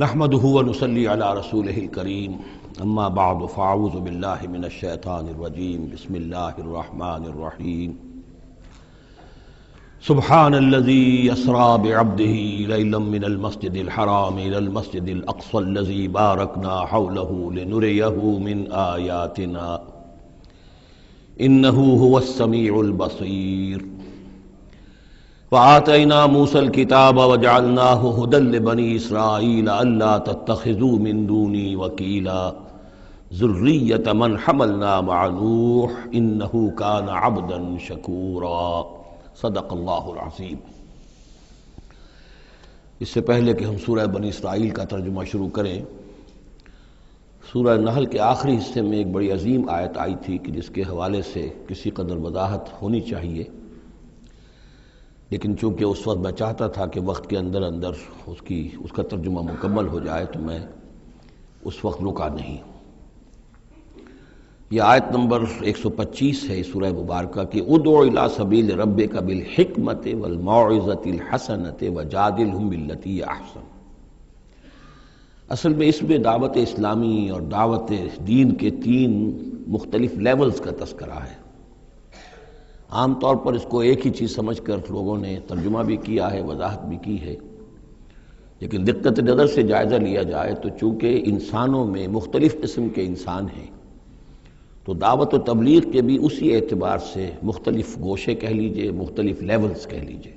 نحمده ونصلي على رسوله الكريم اما بعد فاعوذ بالله من الشيطان الرجيم بسم الله الرحمن الرحيم سبحان الذي يسرى بعبده ليلا من المسجد الحرام إلى المسجد الأقصى الذي باركنا حوله لنريه من آياتنا إنه هو السميع البصير وآتينا موسى الكتاب وجعلناه هدى لبني إسرائيل ألا تتخذوا من دوني وكيلا ذرية من حملنا مع نوح إنه كان عبدا شكورا صدق اللہ العظیم۔ اس سے پہلے کہ ہم سورہ بنی اسرائیل کا ترجمہ شروع کریں، سورہ نحل کے آخری حصے میں ایک بڑی عظیم آیت آئی تھی کہ جس کے حوالے سے کسی قدر وضاحت ہونی چاہیے، لیکن چونکہ اس وقت میں چاہتا تھا کہ وقت کے اندر اس کا ترجمہ مکمل ہو جائے تو میں اس وقت رکا نہیں۔ یہ آیت نمبر 125 ہے سورہ مبارکہ کی، ادعو الی سبیل ربک بالحکمت والموعظۃ الحسنۃ وجادلہم باللتی ہی احسن۔ اصل میں اس میں دعوت اسلامی اور دعوت دین کے 3 مختلف لیولز کا تذکرہ ہے۔ عام طور پر اس کو ایک ہی چیز سمجھ کر لوگوں نے ترجمہ بھی کیا ہے، وضاحت بھی کی ہے، لیکن دقت نظر سے جائزہ لیا جائے تو چونکہ انسانوں میں مختلف قسم کے انسان ہیں تو دعوت و تبلیغ کے بھی اسی اعتبار سے مختلف گوشے کہہ لیجئے، مختلف لیولز کہہ لیجئے۔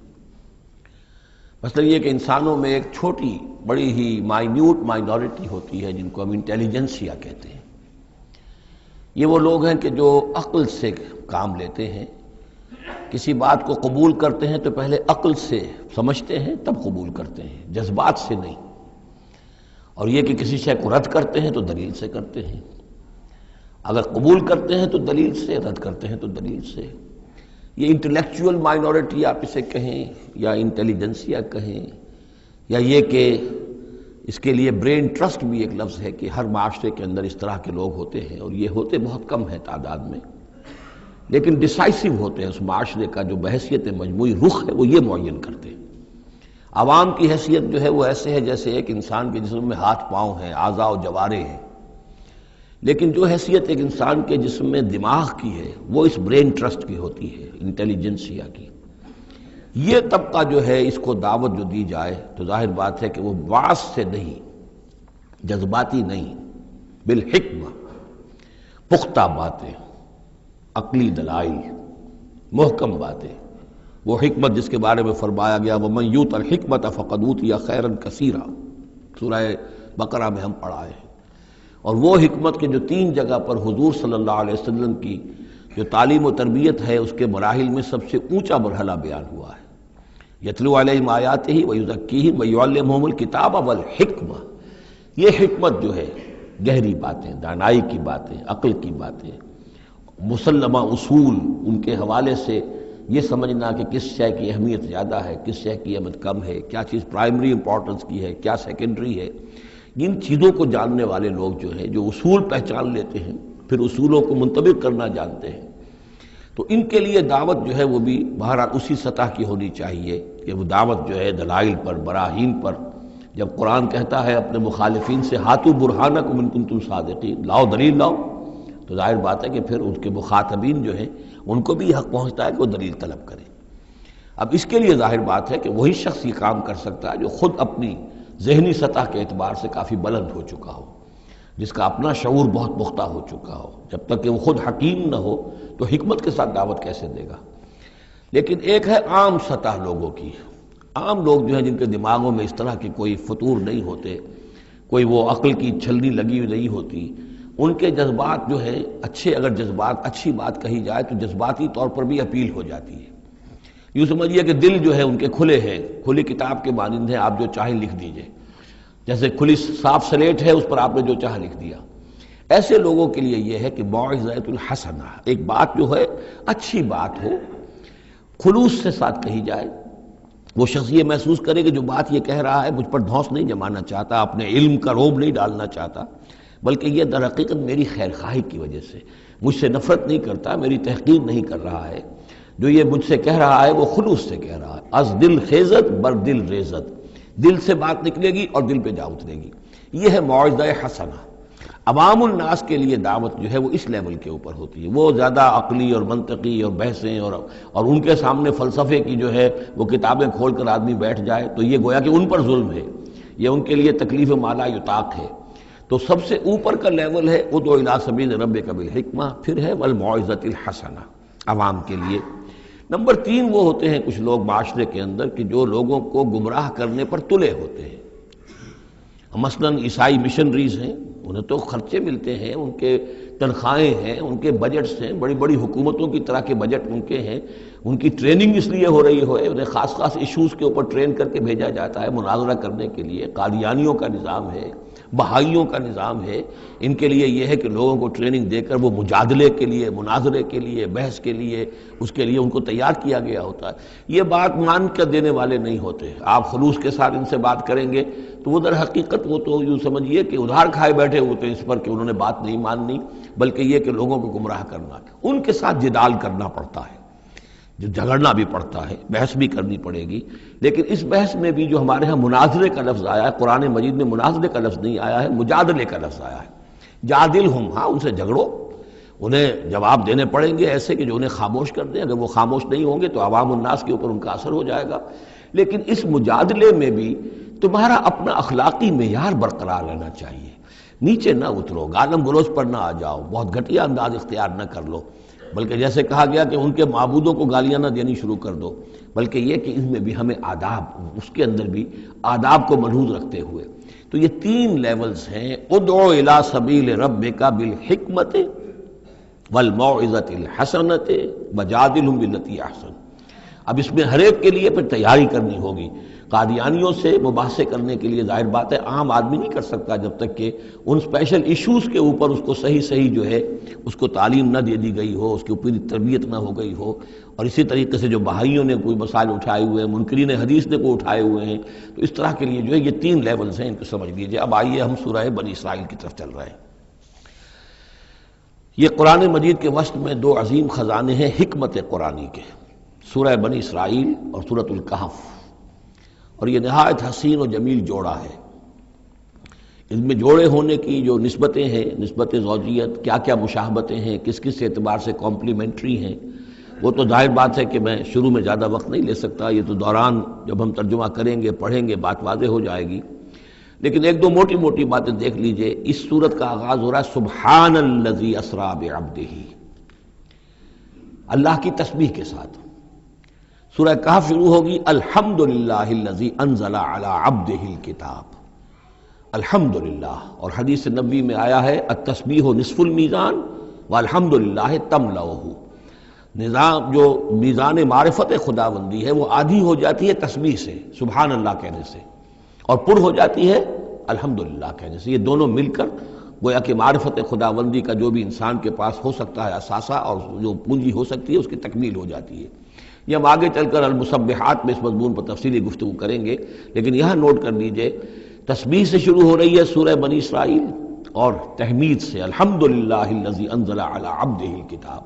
مثلا یہ کہ انسانوں میں ایک چھوٹی بڑی ہی مائنیوٹ مائنورٹی ہوتی ہے جن کو ہم انٹیلیجنسیا کہتے ہیں۔ یہ وہ لوگ ہیں کہ جو عقل سے کام لیتے ہیں، کسی بات کو قبول کرتے ہیں تو پہلے عقل سے سمجھتے ہیں تب قبول کرتے ہیں، جذبات سے نہیں۔ اور یہ کہ کسی شے کو رد کرتے ہیں تو دلیل سے کرتے ہیں، اگر قبول کرتے ہیں تو دلیل سے، رد کرتے ہیں تو دلیل سے۔ یہ انٹلیکچوئل مائنورٹی آپ اسے کہیں یا انٹیلیجنسیا کہیں، یا یہ کہ اس کے لیے برین ٹرسٹ بھی ایک لفظ ہے کہ ہر معاشرے کے اندر اس طرح کے لوگ ہوتے ہیں، اور یہ ہوتے بہت کم ہیں تعداد میں، لیکن ڈیسائسو ہوتے ہیں۔ اس معاشرے کا جو بحیثیت مجموعی رخ ہے وہ یہ معین کرتے ہیں۔ عوام کی حیثیت جو ہے وہ ایسے ہے جیسے ایک انسان کے جسم میں ہاتھ پاؤں ہیں، اعضاء و جوارے ہیں، لیکن جو حیثیت ایک انسان کے جسم میں دماغ کی ہے وہ اس برین ٹرسٹ کی ہوتی ہے، انٹیلیجنسیا کی۔ یہ طبقہ جو ہے اس کو دعوت جو دی جائے تو ظاہر بات ہے کہ وہ واس سے نہیں، جذباتی نہیں، بالحکمہ، پختہ باتیں، عقلی دلائل، محکم باتیں، وہ حکمت جس کے بارے میں فرمایا گیا وَمَن یُؤْتَ الْحِکْمَةَ فَقَدْ أُوتِیَ خَیْرًا کَثِیرًا، سورہ بقرہ میں ہم پڑھائے ہیں۔ اور وہ حکمت کے جو 3 جگہ پر حضور صلی اللہ علیہ وسلم کی جو تعلیم و تربیت ہے اس کے مراحل میں سب سے اونچا مرحلہ بیان ہوا ہے، یتلو علیہم آیاتہ ویزکیہم ویعلمہم الکتاب والحکمہ۔ یہ حکمت جو ہے گہری باتیں، دانائی کی باتیں، عقل کی باتیں، مسلمہ اصول، ان کے حوالے سے یہ سمجھنا کہ کس شے کی اہمیت زیادہ ہے، کس شے کی اہمیت کم ہے، کیا چیز پرائمری امپورٹنس کی ہے، کیا سیکنڈری ہے۔ ان چیزوں کو جاننے والے لوگ جو ہیں، جو اصول پہچان لیتے ہیں، پھر اصولوں کو منطبق کرنا جانتے ہیں، تو ان کے لیے دعوت جو ہے وہ بھی بہرحال اسی سطح کی ہونی چاہیے کہ وہ دعوت جو ہے دلائل پر، براہین پر۔ جب قرآن کہتا ہے اپنے مخالفین سے ہاتوا برہانکم ان کنتم صادقین، لاؤ دلیل لاؤ، تو ظاہر بات ہے کہ پھر ان کے مخاطبین جو ہیں ان کو بھی حق پہنچتا ہے کہ وہ دلیل طلب کریں۔ اب اس کے لیے ظاہر بات ہے کہ وہی شخص یہ کام کر سکتا ہے جو خود اپنی ذہنی سطح کے اعتبار سے کافی بلند ہو چکا ہو، جس کا اپنا شعور بہت پختہ ہو چکا ہو۔ جب تک کہ وہ خود حکیم نہ ہو تو حکمت کے ساتھ دعوت کیسے دے گا؟ لیکن ایک ہے عام سطح لوگوں کی، عام لوگ جو ہیں جن کے دماغوں میں اس طرح کے کوئی فطور نہیں ہوتے، کوئی وہ عقل کی چھلنی لگی ہوئی نہیں ہوتی، ان کے جذبات جو ہے اچھے، اگر جذبات اچھی بات کہی جائے تو جذباتی طور پر بھی اپیل ہو جاتی ہے۔ یوں سمجھیے کہ دل جو ہے ان کے کھلے ہیں، کھلی کتاب کے مانند ہیں، آپ جو چاہیں لکھ دیجئے، جیسے کھلی صاف سلیٹ ہے اس پر آپ نے جو چاہا لکھ دیا۔ ایسے لوگوں کے لیے یہ ہے کہ موعظۃ الحسنہ، ایک بات جو ہے اچھی بات ہو، خلوص سے ساتھ کہی جائے، وہ شخص یہ محسوس کرے کہ جو بات یہ کہہ رہا ہے مجھ پر دھونس نہیں جمانا چاہتا، اپنے علم کا روب نہیں ڈالنا چاہتا، بلکہ یہ در حقیقت میری خیر خواہی کی وجہ سے، مجھ سے نفرت نہیں کرتا، میری تحقیر نہیں کر رہا ہے، جو یہ مجھ سے کہہ رہا ہے وہ خلوص سے کہہ رہا ہے۔ از دل خیزت بر دل ریزت، دل سے بات نکلے گی اور دل پہ جا اترے گی. یہ ہے موعظہ حسنہ. عوام الناس کے لیے دعوت جو ہے وہ اس لیول کے اوپر ہوتی ہے. وہ زیادہ عقلی اور منطقی اور بحثیں اور ان کے سامنے فلسفے کی جو ہے وہ کتابیں کھول کر آدمی بیٹھ جائے تو یہ گویا کہ ان پر ظلم ہے، یہ ان کے لیے تکلیف مالا یطاق ہے. تو سب سے اوپر کا لیول ہے ادعو الی سبیل ربک بالحکمہ، پھر ہے والموعظۃ الحسنہ عوام کے لیے. نمبر 3 وہ ہوتے ہیں کچھ لوگ معاشرے کے اندر کہ جو لوگوں کو گمراہ کرنے پر تلے ہوتے ہیں. مثلاً عیسائی مشنریز ہیں، انہیں تو خرچے ملتے ہیں، ان کے تنخواہیں ہیں، ان کے بجٹس ہیں، بڑی بڑی حکومتوں کی طرح کے بجٹ ان کے ہیں. ان کی ٹریننگ اس لیے ہو رہی ہے، انہیں خاص خاص ایشوز کے اوپر ٹرین کر کے بھیجا جاتا ہے مناظرہ کرنے کے لیے. قادیانیوں کا نظام ہے، بہائیوں کا نظام ہے. ان کے لیے یہ ہے کہ لوگوں کو ٹریننگ دے کر وہ مجادلے کے لیے، مناظرے کے لیے، بحث کے لیے، اس کے لیے ان کو تیار کیا گیا ہوتا ہے. یہ بات مان کر دینے والے نہیں ہوتے. آپ خلوص کے ساتھ ان سے بات کریں گے تو وہ در حقیقت وہ تو یوں سمجھیے کہ ادھار کھائے بیٹھے ہوتے ہیں اس پر کہ انہوں نے بات نہیں ماننی، بلکہ یہ کہ لوگوں کو گمراہ کرنا. ان کے ساتھ جدال کرنا پڑتا ہے، جو جھگڑنا بھی پڑتا ہے، بحث بھی کرنی پڑے گی. لیکن اس بحث میں بھی جو ہمارے ہاں مناظرے کا لفظ آیا ہے، قرآن مجید میں مناظرے کا لفظ نہیں آیا ہے، مجادلے کا لفظ آیا ہے. جادلہم، ہاں ان سے جھگڑو، انہیں جواب دینے پڑیں گے ایسے کہ جو انہیں خاموش کر دیں. اگر وہ خاموش نہیں ہوں گے تو عوام الناس کے اوپر ان کا اثر ہو جائے گا. لیکن اس مجادلے میں بھی تمہارا اپنا اخلاقی معیار برقرار رہنا چاہیے. نیچے نہ اترو، گالم گلوچ پر نہ آ جاؤ، بہت گھٹیا انداز اختیار نہ کر لو، بلکہ جیسے کہا گیا کہ ان کے معبودوں کو گالیاں نہ دینی شروع کر دو، بلکہ یہ کہ ان میں بھی ہمیں آداب، اس کے اندر بھی آداب کو ملحوظ رکھتے ہوئے. تو یہ 3 لیولز ہیں. ادعو الی سبیل ربک بالحکمۃ والموعظۃ الحسنۃ وجادلہم باللتی احسن. اب اس میں ہر ایک کے لیے پھر تیاری کرنی ہوگی. قادیانیوں سے مباحثے کرنے کے لیے ظاہر بات ہے عام آدمی نہیں کر سکتا جب تک کہ ان اسپیشل ایشوز کے اوپر اس کو صحیح جو ہے اس کو تعلیم نہ دے دی گئی ہو، اس کی پوری تربیت نہ ہو گئی ہو. اور اسی طریقے سے جو بہائیوں نے کوئی مسائل اٹھائے ہوئے ہیں، منکرین حدیث نے کوئی اٹھائے ہوئے ہیں، تو اس طرح کے لیے جو ہے یہ 3 لیولز ہیں، ان کو سمجھ لیجیے. اب آئیے ہم سورہ بنی اسرائیل کی طرف چل رہے ہیں. یہ قرآن مجید کے وسط میں 2 عظیم خزانے ہیں حکمت قرآنی کے، سورہ بنی اسرائیل اور سورۃ الکہف. اور یہ نہایت حسین و جمیل جوڑا ہے. اس میں جوڑے ہونے کی جو نسبتیں ہیں، نسبت زوجیت، کیا کیا مشابہتیں ہیں، کس کس اعتبار سے کمپلیمنٹری ہیں، وہ تو ظاہر بات ہے کہ میں شروع میں زیادہ وقت نہیں لے سکتا. یہ تو دوران جب ہم ترجمہ کریں گے، پڑھیں گے، بات واضح ہو جائے گی. لیکن 1-2 موٹی موٹی باتیں دیکھ لیجئے. اس سورت کا آغاز ہو رہا ہے سبحان الذی اسریٰ بعبدہ، اللہ کی تسبیح کے ساتھ. سورہ کہف شروع ہوگی الحمدللہ الذی انزل علی عبدہ الکتاب. الحمدللہ. اور حدیث نبوی میں آیا ہے التسبیح نصف المیزان والحمدللہ تملؤہ. نظام جو میزان معرفت خداوندی ہے وہ آدھی ہو جاتی ہے تسبیح سے، سبحان اللہ کہنے سے، اور پر ہو جاتی ہے الحمدللہ کہنے سے. یہ دونوں مل کر گویا کہ معرفت خداوندی کا جو بھی انسان کے پاس ہو سکتا ہے اثاثہ اور جو پونجی ہو سکتی ہے اس کی تکمیل ہو جاتی ہے. یہ ہم آگے چل کر المسبحات میں اس مضمون پر تفصیلی گفتگو کریں گے. لیکن یہاں نوٹ کر لیجئے تسبیح سے شروع ہو رہی ہے سورہ بنی اسرائیل اور تحمید سے الحمدللہ الذی انزل علی عبدہ الکتاب.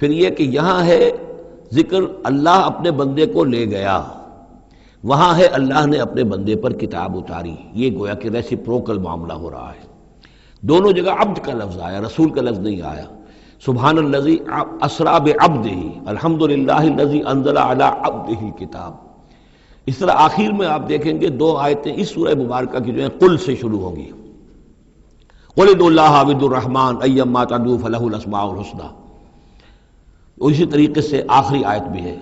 پھر یہ کہ یہاں ہے ذکر اللہ اپنے بندے کو لے گیا، وہاں ہے اللہ نے اپنے بندے پر کتاب اتاری. یہ گویا کہ ریسیپروکل معاملہ ہو رہا ہے. دونوں جگہ عبد کا لفظ آیا، رسول کا لفظ نہیں آیا. سبحان الذی اسریٰ بعبدہ، الحمدللہ الذی انزل علی عبدہ الکتاب. اس طرح آخر میں آپ دیکھیں گے 2 آیتیں اس سورہ مبارکہ کی جو ہیں قل سے شروع ہوگی. قل ادعوا اللہ او ادعوا الرحمن ایما تدعوا فلہ الاسماء الحسنی. اسی طریقے سے آخری آیت بھی ہے.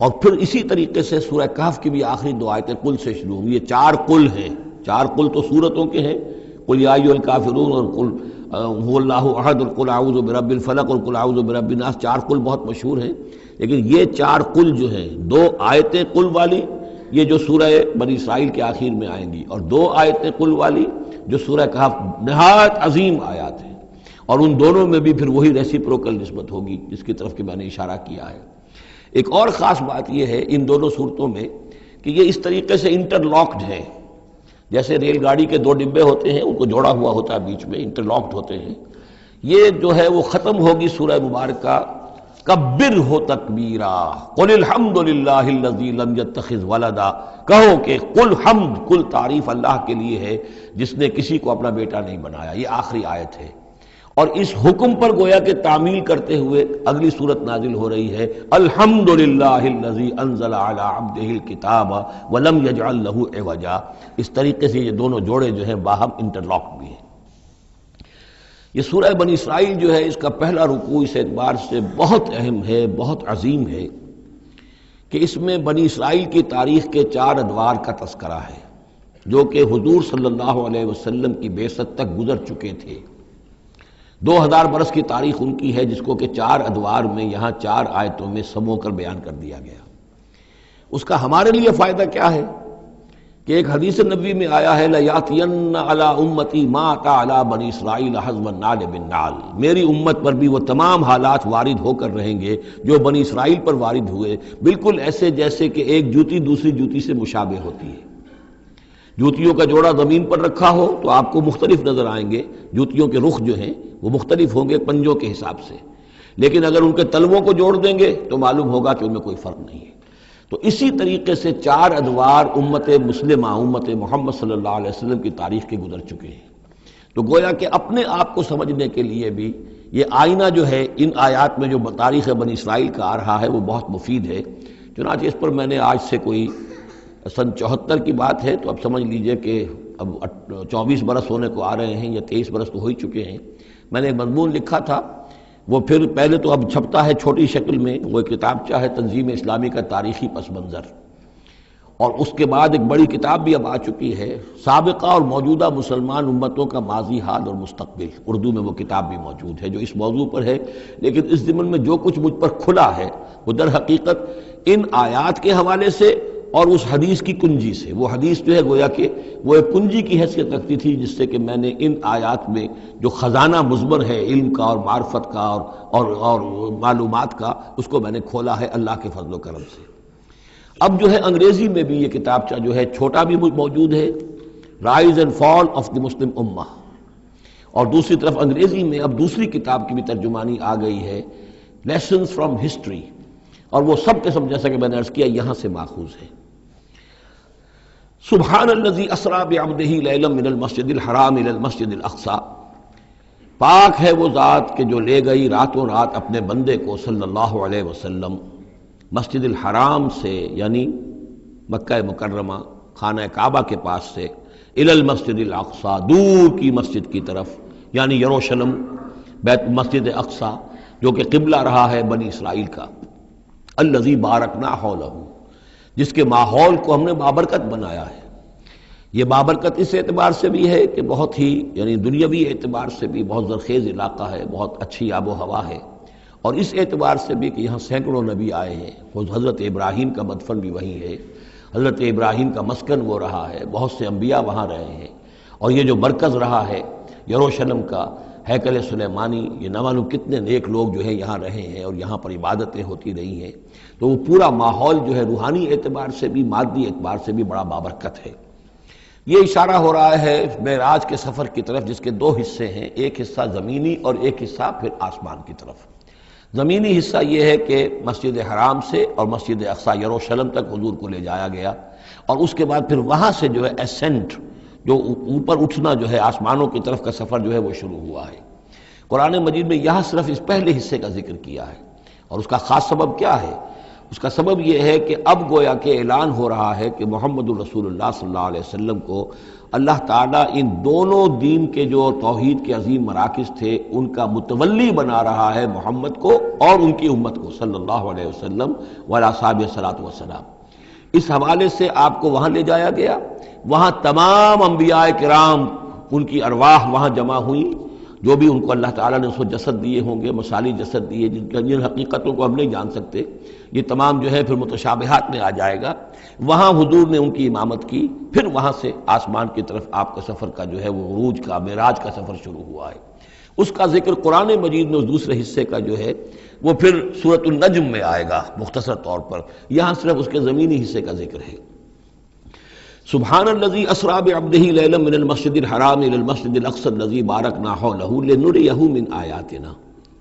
اور پھر اسی طریقے سے سورہ کہف کی بھی آخری 2 آیتیں قل سے شروع ہوگی. یہ 4 قل ہیں. 4 قل تو سورتوں کے ہیں، قل یا ایھا الکافرون اور قل هو اللہ احد اور قل اعوذ برب الفلق اور قل اعوذ برب الناس. 4 قل بہت مشہور ہیں. لیکن یہ 4 قل جو ہیں، 2 آیتیں قل والی یہ جو سورہ بنی اسرائیل کے آخر میں آئیں گی، اور 2 آیتیں قل والی جو سورہ کہف نہایت عظیم آیات ہیں. اور ان دونوں میں بھی پھر وہی ریسیپروکل نسبت ہوگی جس کی طرف کہ میں نے اشارہ کیا ہے. ایک اور خاص بات یہ ہے ان دونوں صورتوں میں کہ یہ اس طریقے سے انٹرلاکڈ ہیں. جیسے ریل گاڑی کے 2 ڈبے ہوتے ہیں، ان کو جوڑا ہوا ہوتا ہے بیچ میں، انٹرلاکڈ ہوتے ہیں. یہ جو ہے وہ ختم ہوگی سورہ مبارکہ کبرہ تکبیرا قل الحمد للہ الذی لم یتخذ ولدا، کہو کہ قل حمد، کل تعریف اللہ کے لیے ہے جس نے کسی کو اپنا بیٹا نہیں بنایا۔ یہ آخری آیت ہے، اور اس حکم پر گویا کہ تعمیل کرتے ہوئے اگلی صورت نازل ہو رہی ہے، الحمد للہ الذی انزل علی عبدہ الکتاب ولم یجعل لہ عوجا۔ اس طریقے سے یہ دونوں جوڑے جو ہیں باہم انٹرلاک بھی ہیں۔ یہ سورہ بنی اسرائیل جو ہے، اس کا پہلا رکوع اس اعتبار سے بہت اہم ہے، بہت عظیم ہے کہ اس میں بنی اسرائیل کی تاریخ کے 4 ادوار کا تذکرہ ہے جو کہ حضور صلی اللہ علیہ وسلم کی بعثت تک گزر چکے تھے۔ 2000 برس کی تاریخ ان کی ہے، جس کو کہ 4 ادوار میں یہاں 4 آیتوں میں سمو کر بیان کر دیا گیا۔ اس کا ہمارے لیے فائدہ کیا ہے کہ ایک حدیث نبوی میں آیا ہے، لَيَأْتِيَنَّ عَلَىٰ أُمَّتِي مَا أَتَىٰ عَلَىٰ بَنِي إِسْرَائِيلَ حَزْوَ النَّعْلِ بِالنَّعْلِ، میری امت پر بھی وہ تمام حالات وارد ہو کر رہیں گے جو بنی اسرائیل پر وارد ہوئے، بالکل ایسے جیسے کہ ایک جوتی دوسری جوتی سے مشابہ ہوتی ہے۔ جوتیوں کا جوڑا زمین پر رکھا ہو تو آپ کو مختلف نظر آئیں گے، جوتیوں کے رخ جو ہیں وہ مختلف ہوں گے پنجوں کے حساب سے، لیکن اگر ان کے تلووں کو جوڑ دیں گے تو معلوم ہوگا کہ ان میں کوئی فرق نہیں ہے۔ تو اسی طریقے سے 4 ادوار امت مسلمہ، امت محمد صلی اللہ علیہ وسلم کی تاریخ کے گزر چکے ہیں۔ تو گویا کہ اپنے آپ کو سمجھنے کے لیے بھی یہ آئینہ جو ہے ان آیات میں جو تاریخ بنی اسرائیل کا آ رہا ہے وہ بہت مفید ہے۔ چنانچہ اس پر میں نے آج سے کوئی سن 74 کی بات ہے، تو اب سمجھ لیجئے کہ اب 24 برس ہونے کو آ رہے ہیں یا 23 برس تو ہو ہی چکے ہیں۔ میں نے ایک مضمون لکھا تھا، وہ پھر پہلے تو اب چھپتا ہے چھوٹی شکل میں، وہ کتابچہ ہے تنظیم اسلامی کا تاریخی پس منظر، اور اس کے بعد ایک بڑی کتاب بھی اب آ چکی ہے، سابقہ اور موجودہ مسلمان امتوں کا ماضی، حال اور مستقبل، اردو میں وہ کتاب بھی موجود ہے جو اس موضوع پر ہے۔ لیکن اس ضمن میں جو کچھ مجھ پر کھلا ہے وہ در حقیقت ان آیات کے حوالے سے اور اس حدیث کی کنجی سے، وہ حدیث جو ہے گویا کہ وہ ایک کنجی کی حیثیت رکھتی تھی، جس سے کہ میں نے ان آیات میں جو خزانہ مضمر ہے علم کا اور معرفت کا اور معلومات کا، اس کو میں نے کھولا ہے اللہ کے فضل و کرم سے۔ اب جو ہے انگریزی میں بھی یہ کتابچہ جو ہے چھوٹا بھی موجود ہے، rise and fall of the Muslim Ummah, اور دوسری طرف انگریزی میں اب دوسری کتاب کی بھی ترجمانی آ گئی ہے، لیسنز فرام ہسٹری، اور وہ سب کے سب جیسا کہ میں نے عرض کیا یہاں سے ماخوذ ہے۔ سبحان الذی اسری بعبدہ لیلا من المسجد الحرام الی المسجد الاقصی، پاک ہے وہ ذات کہ جو لے گئی راتوں رات اپنے بندے کو صلی اللہ علیہ وسلم مسجد الحرام سے، یعنی مکہ مکرمہ خانہ کعبہ کے پاس سے، الی المسجد الاقصی، دور کی مسجد کی طرف، یعنی یروشلم، بیت مسجد اقصی جو کہ قبلہ رہا ہے بنی اسرائیل کا، الذی بارکنا حولہ، جس کے ماحول کو ہم نے بابرکت بنایا ہے۔ یہ بابرکت اس اعتبار سے بھی ہے کہ بہت ہی یعنی دنیاوی اعتبار سے بھی بہت زرخیز علاقہ ہے، بہت اچھی آب و ہوا ہے، اور اس اعتبار سے بھی کہ یہاں سینکڑوں نبی آئے ہیں، حضرت ابراہیم کا مدفن بھی وہیں ہے، حضرت ابراہیم کا مسکن وہ رہا ہے، بہت سے انبیاء وہاں رہے ہیں، اور یہ جو مرکز رہا ہے یروشلم کا، ہیکل سلیمانی، یہ نہ معلوم کتنے نیک لوگ جو ہے یہاں رہے ہیں اور یہاں پر عبادتیں ہوتی رہی ہیں، تو وہ پورا ماحول جو ہے روحانی اعتبار سے بھی مادی اعتبار سے بھی بڑا بابرکت ہے۔ یہ اشارہ ہو رہا ہے معراج کے سفر کی طرف، جس کے 2 حصے ہیں، ایک حصہ زمینی اور ایک حصہ پھر آسمان کی طرف۔ زمینی حصہ یہ ہے کہ مسجد حرام سے اور مسجد اقصی یروشلم تک حضور کو لے جایا گیا، اور اس کے بعد پھر وہاں سے جو ہے اسینٹ، جو اوپر اٹھنا جو ہے آسمانوں کی طرف کا سفر جو ہے وہ شروع ہوا ہے۔ قرآن مجید میں یہاں صرف اس پہلے حصے کا ذکر کیا ہے، اور اس کا خاص سبب کیا ہے؟ اس کا سبب یہ ہے کہ اب گویا کہ اعلان ہو رہا ہے کہ محمد الرسول اللہ صلی اللہ علیہ وسلم کو اللہ تعالیٰ ان دونوں دین کے جو توحید کے عظیم مراکز تھے ان کا متولی بنا رہا ہے، محمد کو اور ان کی امت کو صلی اللہ علیہ وسلم وعلی اصحابہ الصلاۃ والسلام۔ اس حوالے سے آپ کو وہاں لے جایا گیا، وہاں تمام انبیاء کرام ان کی ارواح وہاں جمع ہوئیں، جو بھی ان کو اللہ تعالیٰ نے اس کو جسد دیے ہوں گے، مثالی جسد دیے جن حقیقتوں کو ہم نہیں جان سکتے، یہ تمام جو ہے پھر متشابہات میں آ جائے گا۔ وہاں حضور نے ان کی امامت کی، پھر وہاں سے آسمان کی طرف آپ کا سفر کا جو ہے وہ عروج کا، معراج کا سفر شروع ہوا ہے۔ اس کا ذکر قرآن مجید میں اس دوسرے حصے کا جو ہے وہ پھر سورۃ النجم میں آئے گا مختصر طور پر، یہاں صرف اس کے زمینی حصے کا ذکر ہے۔ سبحان الذی اسری بعبدہ لیلا من المسجد الحرام الی المسجد الاقصی الذی بارکنا حولہ لنریہ من آیاتنا۔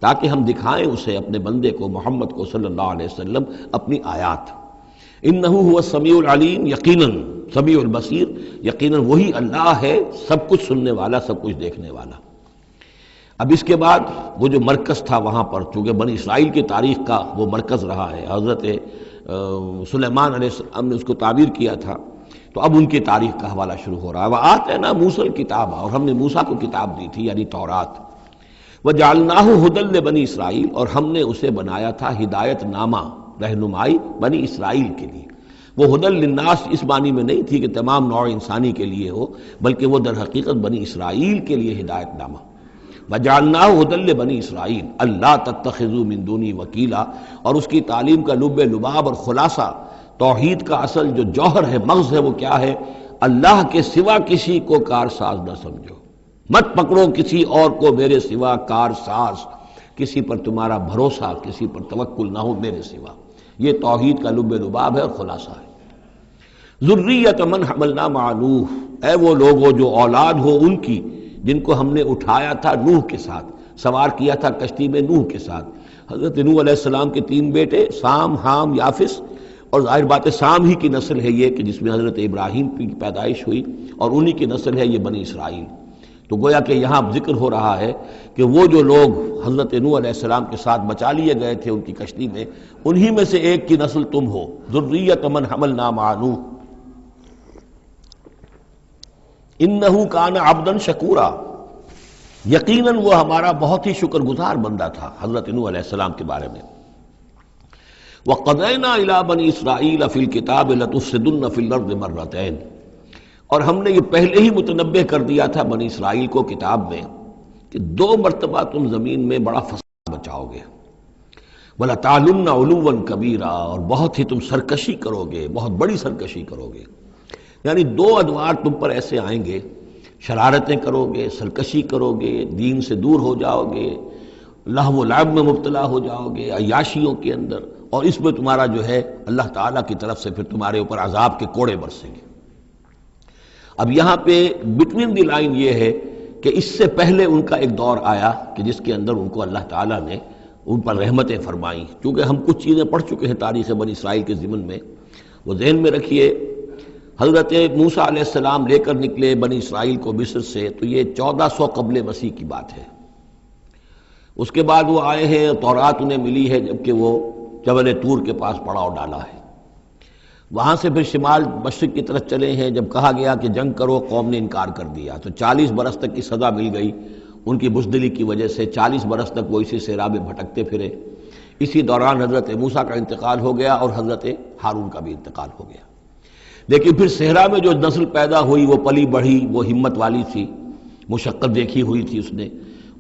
تاکہ ہم دکھائیں اسے اپنے بندے کو محمد کو صلی اللہ علیہ وسلم اپنی آیات۔ انہ هو السمیع العلیم، یقیناً سمیع البصیر، یقیناً وہی اللہ ہے سب کچھ سننے والا، سب کچھ دیکھنے والا۔ اب اس کے بعد وہ جو مرکز تھا وہاں پر، چونکہ بنی اسرائیل کی تاریخ کا وہ مرکز رہا ہے، حضرت سلیمان علیہ السلام نے اس کو تعبیر کیا تھا، تو اب ان کی تاریخ کا حوالہ شروع ہو رہا ہے۔ وآتینا موسیٰ الکتاب، اور ہم نے موسیٰ کو کتاب دی تھی یعنی تورات۔ وجعلناہ ھدی لبنی اسرائیل، اور ہم نے اسے بنایا تھا ہدایت نامہ، رہنمائی بنی اسرائیل کے لیے۔ وہ ھدی للناس اس معنی میں نہیں تھی کہ تمام نوع انسانی کے لیے ہو، بلکہ وہ در حقیقت بنی اسرائیل کے لیے ہدایت نامہ۔ وجعلناہ ھدی لبنی اسرائیل اللہ تتخذوا من دونی وکیلا، اور اس کی تعلیم کا لب لباب اور خلاصہ، توحید کا اصل جو جوہر ہے، مغز ہے، وہ کیا ہے؟ اللہ کے سوا کسی کو کارساز نہ سمجھو، مت پکڑو کسی اور کو میرے سوا کارساز، کسی پر تمہارا بھروسہ، کسی پر توکل نہ ہو میرے سوا۔ یہ توحید کا لب لباب ہے اور خلاصہ ہے۔ ذریۃ من حملنا مع نوح، اے وہ لوگوں جو اولاد ہو ان کی جن کو ہم نے اٹھایا تھا نوح کے ساتھ، سوار کیا تھا کشتی میں نوح کے ساتھ۔ حضرت نوح علیہ السلام کے 3 بیٹے، سام، حام، یافس، اور ظاہر بات ہے سام ہی کی نسل ہے یہ کہ جس میں حضرت ابراہیم کی پیدائش ہوئی، اور انہی کی نسل ہے یہ بنی اسرائیل۔ تو گویا کہ یہاں ذکر ہو رہا ہے کہ وہ جو لوگ حضرت نوح علیہ السلام کے ساتھ بچا لیے گئے تھے ان کی کشتی میں، انہی میں سے ایک کی نسل تم ہو۔ ذریۃ من حملنا مع نوح انہ کان عبدا شکورا، یقیناً وہ ہمارا بہت ہی شکر گزار بندہ تھا حضرت نوح علیہ السلام کے بارے میں۔ وَقَضَيْنَا إِلَىٰ بَنِي إِسْرَائِيلَ فِي الْكِتَابِ لَتُفْسِدُنَّ فِي الْأَرْضِ مَرَّتَيْنِ، اور ہم نے یہ پہلے ہی متنبہ کر دیا تھا بنی اسرائیل کو کتاب میں کہ 2 مرتبہ تم زمین میں بڑا فساد مچاؤ گے۔ وَلَتَعْلُنَّ عُلُوًّا كَبِيرًا، اور بہت ہی تم سرکشی کرو گے، بہت بڑی سرکشی کرو گے۔ یعنی 2 ادوار تم پر ایسے آئیں گے، شرارتیں کرو گے، سرکشی کرو گے، دین سے دور ہو جاؤ گے، لہو و لعب میں مبتلا ہو جاؤ گے، عیاشیوں کے اندر، اور اس میں تمہارا جو ہے اللہ تعالیٰ کی طرف سے پھر تمہارے اوپر عذاب کے کوڑے برسیں گے۔ اب یہاں پہ بٹوین دی لائن یہ ہے کہ اس سے پہلے ان کا ایک دور آیا کہ جس کے اندر ان کو اللہ تعالیٰ نے ان پر رحمتیں فرمائیں۔ چونکہ ہم کچھ چیزیں پڑھ چکے ہیں تاریخ بنی اسرائیل کے ضمن میں، وہ ذہن میں رکھیے۔ حضرت موسیٰ علیہ السلام لے کر نکلے بنی اسرائیل کو مصر سے، تو یہ 1400 قبل مسیح کی بات ہے۔ اس کے بعد وہ آئے ہیں، تورات انہیں ملی ہے جبکہ وہ جبل طور کے پاس پڑاؤ ڈالا ہے۔ وہاں سے پھر شمال مشرق کی طرف چلے ہیں، جب کہا گیا کہ جنگ کرو قوم نے انکار کر دیا، تو 40 برس تک کی سزا مل گئی ان کی بزدلی کی وجہ سے۔ 40 برس تک وہ اسی صحرا میں بھٹکتے پھرے۔ اسی دوران حضرت موسیٰ کا انتقال ہو گیا اور حضرت ہارون کا بھی انتقال ہو گیا۔ لیکن پھر صحرا میں جو نسل پیدا ہوئی وہ پلی بڑھی، وہ ہمت والی تھی، مشقت دیکھی ہوئی تھی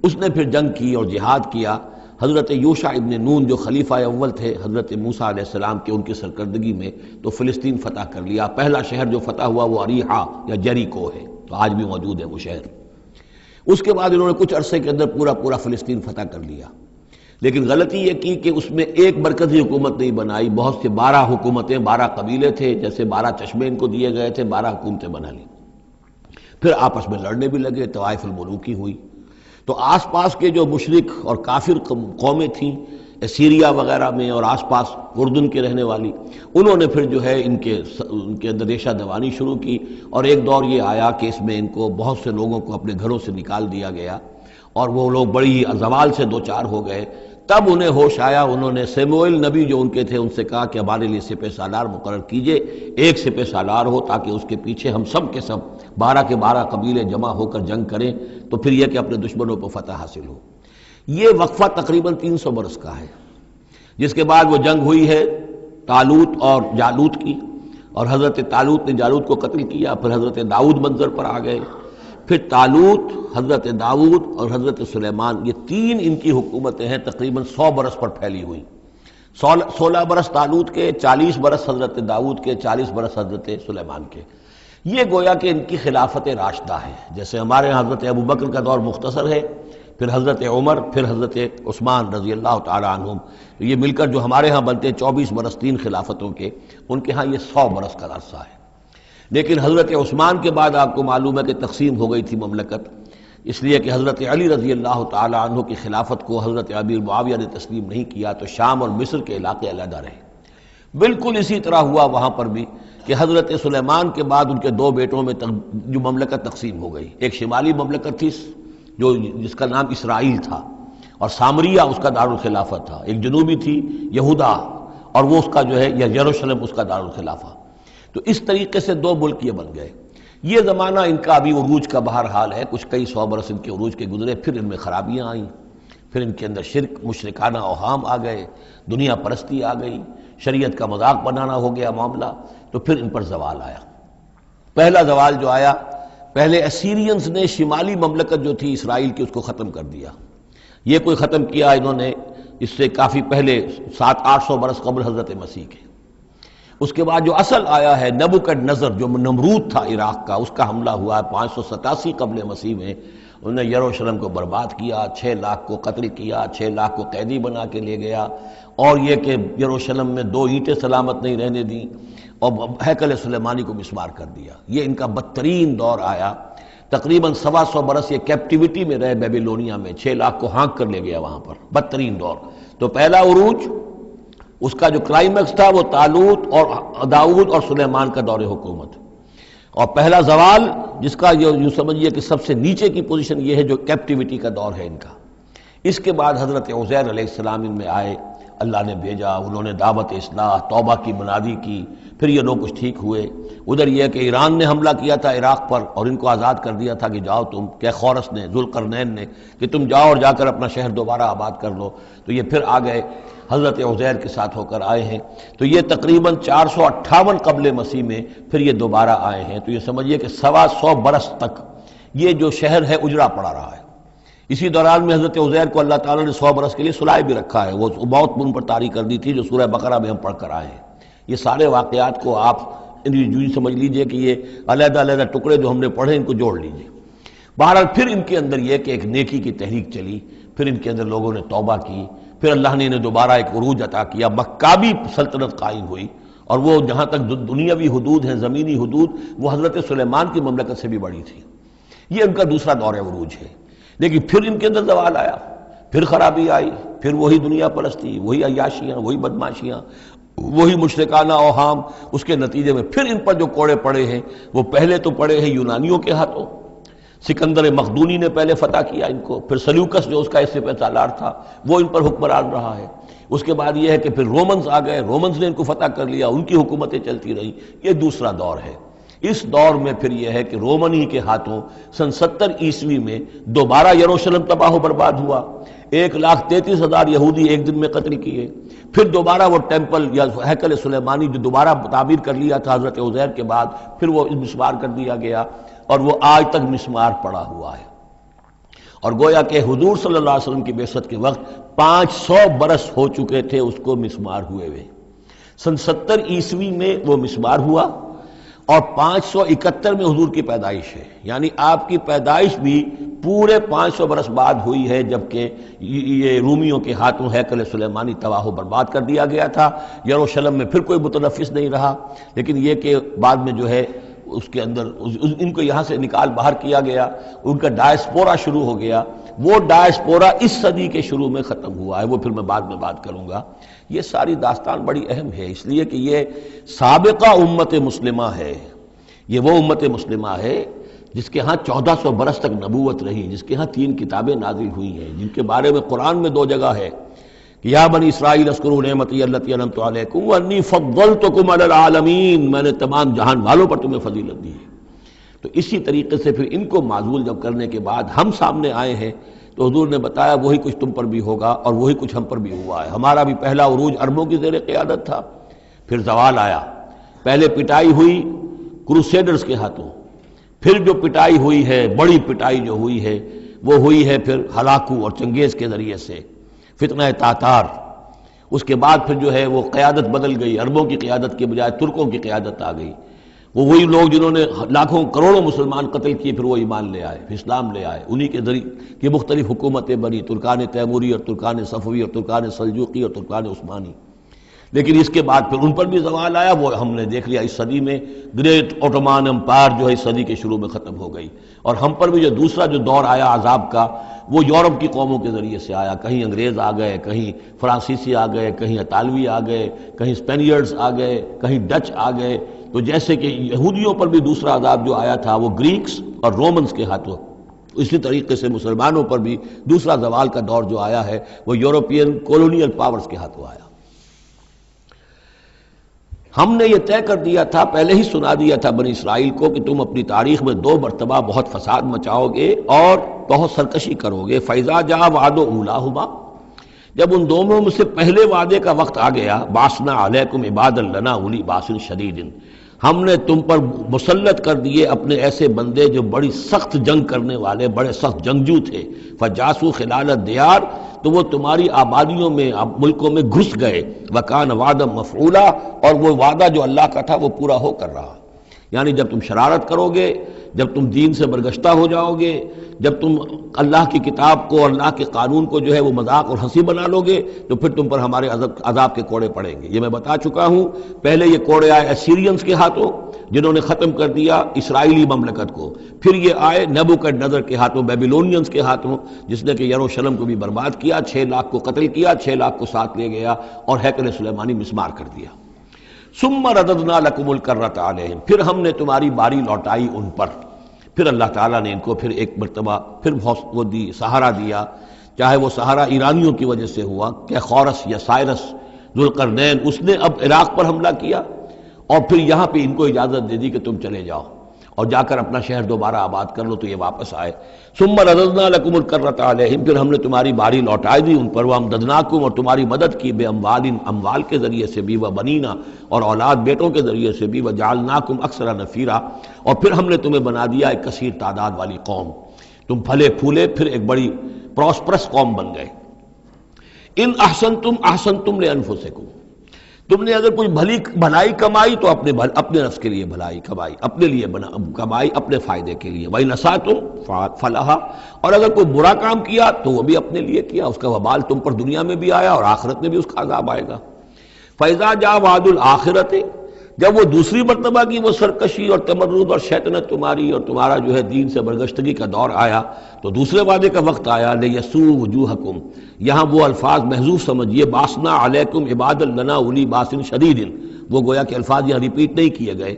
اس نے پھر جنگ کی اور جہاد کیا۔ حضرت یوشع ابن نون جو خلیفہ اول تھے حضرت موسیٰ علیہ السلام کے، ان کی سرکردگی میں تو فلسطین فتح کر لیا۔ پہلا شہر جو فتح ہوا وہ اریحا یا جریکو ہے، تو آج بھی موجود ہے وہ شہر۔ اس کے بعد انہوں نے کچھ عرصے کے اندر پورا فلسطین فتح کر لیا۔ لیکن غلطی یہ کی کہ اس میں ایک مرکزی حکومت نہیں بنائی، بہت سے 12 حکومتیں، 12 قبیلے تھے، جیسے 12 چشمے ان کو دیے گئے تھے، 12 حکومتیں بنا لی۔ پھر آپس میں لڑنے بھی لگے، طوائف الملوکی ہوئی۔ تو آس پاس کے جو مشرک اور کافر قومیں تھیں سیریا وغیرہ میں اور آس پاس اردن کے رہنے والی، انہوں نے پھر جو ہے ان کے اندر ریشہ دوانی شروع کی، اور ایک دور یہ آیا کہ اس میں ان کو بہت سے لوگوں کو اپنے گھروں سے نکال دیا گیا، اور وہ لوگ بڑی زوال سے دوچار ہو گئے۔ تب انہیں ہوش آیا، انہوں نے سیموئیل نبی جو ان کے تھے ان سے کہا کہ ہمارے لیے سپہ سالار مقرر کیجئے، ایک سپہ سالار ہو تاکہ اس کے پیچھے ہم سب کے سب 12 کے 12 قبیلے جمع ہو کر جنگ کریں، تو پھر یہ کہ اپنے دشمنوں پر فتح حاصل ہو۔ یہ وقفہ تقریباً 300 برس کا ہے، جس کے بعد وہ جنگ ہوئی ہے طالوت اور جالوت کی، اور حضرت طالوت نے جالوت کو قتل کیا۔ پھر حضرت داؤد منظر پر آ گئے، پھر طالوت، حضرت داؤد اور حضرت سلیمان، یہ 3 ان کی حکومتیں ہیں تقریباً 100 برس پر پھیلی ہوئی۔ 16 برس طالوت کے، 40 برس حضرت داؤد کے، 40 برس حضرت سلیمان کے۔ یہ گویا کہ ان کی خلافت راشدہ ہے۔ جیسے ہمارے یہاں حضرت ابوبکر کا دور مختصر ہے، پھر حضرت عمر، پھر حضرت عثمان رضی اللہ تعالی عنہم، یہ مل کر جو ہمارے ہاں بنتے ہیں 24 برس 3 خلافتوں کے، ان کے ہاں یہ 100 برس کا عرصہ ہے۔ لیکن حضرت عثمان کے بعد آپ کو معلوم ہے کہ تقسیم ہو گئی تھی مملکت، اس لیے کہ حضرت علی رضی اللہ تعالی عنہ کی خلافت کو حضرت ابی معاویہ نے تسلیم نہیں کیا تو شام اور مصر کے علاقے علیحدہ رہے۔ بالکل اسی طرح ہوا وہاں پر بھی کہ حضرت سلیمان کے بعد ان کے دو بیٹوں میں جو مملکت تقسیم ہو گئی، ایک شمالی مملکت تھی جس کا نام اسرائیل تھا اور سامریہ اس کا دارالخلافہ تھا، ایک جنوبی تھی یہودا اور وہ اس کا جو ہے یا یروشلم اس کا دارالخلافہ۔ تو اس طریقے سے دو ملک یہ بن گئے۔ یہ زمانہ ان کا ابھی عروج کا بہرحال ہے، کچھ کئی سو برس ان کے عروج کے گزرے، پھر ان میں خرابیاں آئیں، پھر ان کے اندر شرک مشرکانہ اوہام آ گئے، دنیا پرستی آ گئی، شریعت کا مذاق بنانا ہو گیا معاملہ، تو پھر ان پر زوال آیا۔ پہلا زوال جو آیا، پہلے اسیرینز نے شمالی مملکت جو تھی اسرائیل کی اس کو ختم کر دیا۔ یہ کوئی ختم کیا انہوں نے اس سے کافی پہلے 700-800 برس قبل حضرت مسیح کے۔ اس کے بعد جو اصل آیا ہے نبوکڈنضر جو نمرود تھا عراق کا، اس کا حملہ ہوا ہے 587 قبل مسیح میں۔ انہوں نے یروشلم کو برباد کیا، 6 لاکھ کو قتل کیا، 6 لاکھ کو قیدی بنا کے لے گیا، اور یہ کہ یروشلم میں 2 اینٹیں سلامت نہیں رہنے دیں، اور ہیکل سلیمانی کو مسمار کر دیا۔ یہ ان کا بدترین دور آیا۔ تقریباً 125 برس یہ کیپٹیوٹی میں رہے بیبیلونیا میں، 6 لاکھ کو ہانک کر لے گیا وہاں پر، بدترین دور۔ تو پہلا عروج اس کا جو کلائمیکس تھا وہ طالوت اور داؤد اور سلیمان کا دور حکومت، اور پہلا زوال جس کا یوں سمجھیے کہ سب سے نیچے کی پوزیشن یہ ہے جو کیپٹیوٹی کا دور ہے ان کا۔ اس کے بعد حضرت عزیر علیہ السلام ان میں آئے، اللہ نے بھیجا، انہوں نے دعوت اصلاح توبہ کی بنیادی کی، پھر یہ لوگ کچھ ٹھیک ہوئے۔ ادھر یہ کہ ایران نے حملہ کیا تھا عراق پر اور ان کو آزاد کر دیا تھا کہ جاؤ تم، کہ خورس نے، ذوالقرنین نے، کہ تم جاؤ اور جا کر اپنا شہر دوبارہ آباد کر لو۔ تو یہ پھر آ گئے، حضرت عزیر کے ساتھ ہو کر آئے ہیں۔ تو یہ تقریباً 458 قبل مسیح میں پھر یہ دوبارہ آئے ہیں۔ تو یہ سمجھیے کہ 125 برس تک یہ جو شہر ہے اجڑا پڑا رہا ہے۔ اسی دوران میں حضرت عزیر کو اللہ تعالیٰ نے 100 برس کے لیے سلائے بھی رکھا ہے، وہ موت ان پر طاری کر دی تھی جو سورہ بقرہ میں ہم پڑھ کر آئے ہیں۔ یہ سارے واقعات کو آپ یوں سمجھ لیجئے کہ یہ علیحدہ علیحدہ ٹکڑے جو ہم نے پڑھے ان کو جوڑ لیجئے۔ بہرحال پھر ان کے اندر یہ کہ ایک نیکی کی تحریک چلی، پھر ان کے اندر لوگوں نے توبہ کی، پھر اللہ نے انہیں دوبارہ ایک عروج عطا کیا، مکابی سلطنت قائم ہوئی، اور وہ جہاں تک دنیاوی حدود ہیں، زمینی حدود، وہ حضرت سلیمان کی مملکت سے بھی بڑی تھی۔ یہ ان کا دوسرا دور عروج ہے۔ لیکن پھر ان کے اندر زوال آیا، پھر خرابی آئی، پھر وہی دنیا پرستی، وہی عیاشیاں، وہی بدماشیاں، وہی مشرکانہ اوہام۔ اس کے نتیجے میں پھر ان پر جو کوڑے پڑے ہیں وہ پہلے تو پڑے ہیں یونانیوں کے ہاتھوں، سکندر مقدونی نے پہلے فتح کیا ان کو، پھر سلیوکس جو اس کا اس سے سالار تھا وہ ان پر حکمران رہا ہے۔ اس کے بعد یہ ہے کہ پھر رومنز آ گئے، رومنز نے ان کو فتح کر لیا، ان کی حکومتیں چلتی رہیں۔ یہ دوسرا دور ہے۔ اس دور میں پھر یہ ہے کہ رومنی کے ہاتھوں سن 70 عیسوی میں دوبارہ یروشلم تباہ و برباد ہوا، 1,33,000 یہودی ایک دن میں قتل کیے۔ پھر دوبارہ وہ ٹیمپل یا ہیکل سلیمانی جو دوبارہ تعمیر کر لیا تھا حضرت عزیر کے بعد، پھر وہ مسمار کر دیا گیا، اور وہ آج تک مسمار پڑا ہوا ہے۔ اور گویا کہ حضور صلی اللہ علیہ وسلم کی بعثت کے وقت 500 برس ہو چکے تھے اس کو مسمار ہوئے ہوئے۔ سن 70 عیسوی میں وہ مسمار ہوا، اور 571 میں حضور کی پیدائش ہے، یعنی آپ کی پیدائش بھی پورے 500 برس بعد ہوئی ہے، جبکہ یہ رومیوں کے ہاتھوں ہیکل سلیمانی تباہ و برباد کر دیا گیا تھا۔ یروشلم میں پھر کوئی متنفس نہیں رہا، لیکن یہ کہ بعد میں جو ہے اس کے اندر ان کو یہاں سے نکال باہر کیا گیا، ان کا ڈائسپورا شروع ہو گیا۔ وہ ڈائسپورا اس صدی کے شروع میں ختم ہوا ہے، وہ پھر میں بعد میں بات کروں گا۔ یہ ساری داستان بڑی اہم ہے، اس لیے کہ یہ سابقہ امت مسلمہ ہے۔ یہ وہ امت مسلمہ ہے جس کے ہاں 1400 برس تک نبوت رہی، جس کے ہاں 3 کتابیں نازل ہوئی ہیں، جن کے بارے میں قرآن میں 2 جگہ ہے کہ یا بنی اسرائیل اذکروا نعمتی التی انعمت علیکم وانی فضلتکم علی العالمین، میں نے تمام جہان والوں پر تمہیں فضیلت دی ہے۔ تو اسی طریقے سے پھر ان کو معزول جب کرنے کے بعد ہم سامنے آئے ہیں تو حضور نے بتایا وہی کچھ تم پر بھی ہوگا اور وہی کچھ ہم پر بھی ہوا ہے۔ ہمارا بھی پہلا عروج عربوں کی زیر قیادت تھا، پھر زوال آیا۔ پہلے پٹائی ہوئی کروسیڈرز کے ہاتھوں، پھر جو پٹائی ہوئی ہے، بڑی پٹائی جو ہوئی ہے وہ ہوئی ہے پھر ہلاکو اور چنگیز کے ذریعے سے، فتنہ تاتار۔ اس کے بعد پھر جو ہے وہ قیادت بدل گئی، عربوں کی قیادت کے بجائے ترکوں کی قیادت آ گئی۔ وہ وہی لوگ جنہوں نے لاکھوں کروڑوں مسلمان قتل کیے پھر وہ ایمان لے آئے، اسلام لے آئے، انہی کے ذریعے کی مختلف حکومتیں بنی، ترکان تیموری اور ترکان صفوی اور ترکان سلجوقی اور ترکان عثمانی۔ لیکن اس کے بعد پھر ان پر بھی زوال آیا، وہ ہم نے دیکھ لیا اس صدی میں گریٹ اوٹومان امپائر جو ہے اس صدی کے شروع میں ختم ہو گئی، اور ہم پر بھی جو دوسرا جو دور آیا عذاب کا وہ یورپ کی قوموں کے ذریعے سے آیا، کہیں انگریز آ گئے، کہیں فرانسیسی آ گئے، کہیں اطالوی آ گئے، کہیں اسپینیئرز آ گئے، کہیں ڈچ آ گئے۔ تو جیسے کہ یہودیوں پر بھی دوسرا عذاب جو آیا تھا وہ گریکس اور رومنز کے ہاتھوں، اسی طریقے سے مسلمانوں پر بھی دوسرا زوال کا دور جو آیا ہے وہ یورپین کولونیل پاورز کے ہاتھوں آیا۔ ہم نے یہ طے کر دیا تھا، پہلے ہی سنا دیا تھا بنی اسرائیل کو کہ تم اپنی تاریخ میں 2 مرتبہ بہت فساد مچاؤ گے اور بہت سرکشی کرو گے۔ فَإِذَا جَاءَ وَعْدُ أُولَاهُمَا، جب ان دونوں میں سے پہلے وعدے کا وقت آ گیا، بَعَثْنَا عَلَيْكُمْ عِبَادًا لَنَا أُولِي بَأْسٍ شَدِيدٍ، ہم نے تم پر مسلط کر دیے اپنے ایسے بندے جو بڑی سخت جنگ کرنے والے، بڑے سخت جنگجو تھے۔ فَجَاسُوا خِلَالَ الدِّيَارِ، تو وہ تمہاری آبادیوں میں، ملکوں میں گھس گئے۔ وَكَانَ وَعْدًا مَفْعُولًا، اور وہ وعدہ جو اللہ کا تھا وہ پورا ہو کر رہا۔ یعنی جب تم شرارت کرو گے، جب تم دین سے برگشتہ ہو جاؤ گے، جب تم اللہ کی کتاب کو اور اللہ کے قانون کو جو ہے وہ مذاق اور ہنسی بنا لو گے، تو پھر تم پر ہمارے عذاب کے کوڑے پڑیں گے۔ یہ میں بتا چکا ہوں، پہلے یہ کوڑے آئے اسیرینز کے ہاتھوں جنہوں نے ختم کر دیا اسرائیلی مملکت کو، پھر یہ آئے نیبوکڈنیزر کے ہاتھوں، بیبیلونینز کے ہاتھوں، جس نے کہ یروشلم کو بھی برباد کیا، 6 لاکھ کو قتل کیا، 6 لاکھ کو ساتھ لے گیا اور ہیکل سلیمانی مسمار کر دیا۔ ثم رددنا لکم الکرۃ علیہم، پھر ہم نے تمہاری باری لوٹائی ان پر۔ پھر اللہ تعالیٰ نے ان کو پھر ایک مرتبہ پھر وہ دی، سہارا دیا، چاہے وہ سہارا ایرانیوں کی وجہ سے ہوا کہ خورس یا سائرس ذوالقرنین، اس نے اب عراق پر حملہ کیا اور پھر یہاں پہ ان کو اجازت دے دی کہ تم چلے جاؤ اور جا کر اپنا شہر دوبارہ آباد کر لو، تو یہ واپس آئے۔ ثم رددنا لکم الکرۃ علیہم، پھر ہم نے تمہاری باری لوٹائی دی ان پر، وامددناکم، اور تمہاری مدد کی، بے اموال کے ذریعے سے بھی، و بنینا، اور اولاد بیٹوں کے ذریعے سے بھی، وجعلناکم اکثر نفیرا، اور پھر ہم نے تمہیں بنا دیا ایک کثیر تعداد والی قوم، تم پھلے پھولے پھر ایک بڑی پراسپرس قوم بن گئے۔ ان احسنتم احسنتم لانفسکم، تم نے اگر کچھ بھلائی کمائی تو اپنے نفس کے لیے بھلائی کمائی، اپنے لیے کمائی، اپنے فائدے کے لیے۔ وَإِنْ أَسَأْتُمْ فَلَهَا، اور اگر کوئی برا کام کیا تو وہ بھی اپنے لیے کیا، اس کا وبال تم پر دنیا میں بھی آیا اور آخرت میں بھی اس کا عذاب آئے گا۔ فَإِذَا جَاءَ وَعْدُ الْآخِرَةِ، جب وہ دوسری مرتبہ کی وہ سرکشی اور تمرد اور شیطنت تمہاری اور تمہارا جو ہے دین سے برگشتگی کا دور آیا، تو دوسرے وعدے کا وقت آیا، لِيَسُوءُ وُجُوهَكُمْ، یہاں وہ الفاظ محذوف سمجھیے، بَعَثْنَا عَلَيْكُمْ عِبَادًا لَنَا أُولِي بَأْسٍ شَدِيدٍ، وہ گویا کہ الفاظ یہاں ریپیٹ نہیں کیے گئے،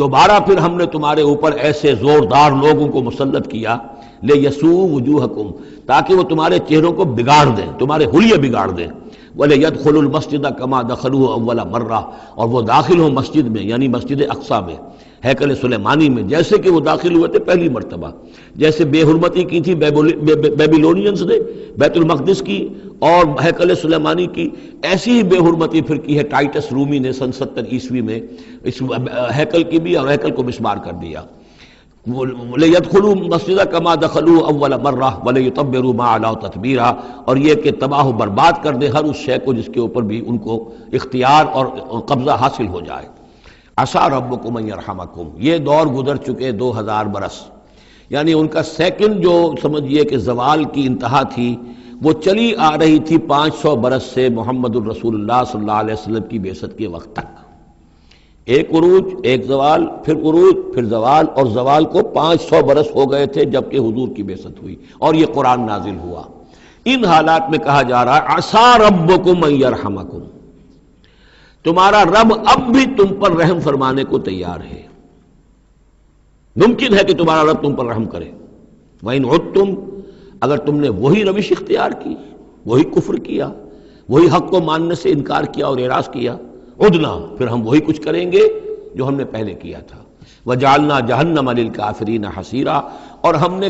دوبارہ پھر ہم نے تمہارے اوپر ایسے زوردار لوگوں کو مسلط کیا، لِيَسُوءُ وُجُوهَكُمْ، تاکہ وہ تمہارے چہروں کو بگاڑ دیں، تمہارے حلیے بگاڑ دیں۔ وَلِيَدْخُلُوا الْمَسْجِدَ كَمَا دَخَلُوهُ أَوَّلَ مَرَّةٍ، اور وہ داخل ہوں مسجد میں، یعنی مسجد اقصیٰ میں، ہیکل سلیمانی میں، جیسے کہ وہ داخل ہوئے تھے پہلی مرتبہ۔ جیسے بے حرمتی کی تھی بیبیلونینز نے بیت المقدس کی اور ہیکل سلیمانی کی، ایسی ہی بے حرمتی پھر کی ہے ٹائٹس رومی نے سن 70 عیسوی میں اس ہیکل کی بھی، اور ہیکل کو مسمار کر دیا۔ لِيَدْخُلُوا الْمَسْجِدَ كَمَا دَخَلُوهُ أَوَّلَ مَرَّةٍ وَلِيُتَبِّرُوا مَا عَلَوْا تَتْبِيرًا، اور یہ کہ تباہ و برباد کر دے ہر اس شے کو جس کے اوپر بھی ان کو اختیار اور قبضہ حاصل ہو جائے۔ عَسَىٰ رَبُّكُمْ أَن يَرْحَمَكُمْ، یہ دور گزر چکے 2000 برس، یعنی ان کا سیکنڈ جو سمجھیے کہ زوال کی انتہا تھی وہ چلی آ رہی تھی 500 برس سے محمد الرسول اللہ صلی اللہ علیہ وسلم کی بعثت کے وقت تک۔ ایک عروج، ایک زوال، پھر عروج، پھر زوال، اور زوال کو 500 برس ہو گئے تھے جب کہ حضور کی بعثت ہوئی اور یہ قرآن نازل ہوا۔ ان حالات میں کہا جا رہا ہے عسیٰ ربکم ان یرحمکم، تمہارا رب اب بھی تم پر رحم فرمانے کو تیار ہے، ممکن ہے کہ تمہارا رب تم پر رحم کرے۔ وَإِنْ عُدْتُمْ، اگر تم نے وہی روش اختیار کی، وہی کفر کیا، وہی حق کو ماننے سے انکار کیا اور اعراض کیا، عدنا، پھر ہم وہی کچھ کریں گے جو ہم نے پہلے کیا تھا۔ وَجَعَلْنَا جَهَنَّمَ لِلْكَافِرِينَ حَصِيرًا، اور ہم نے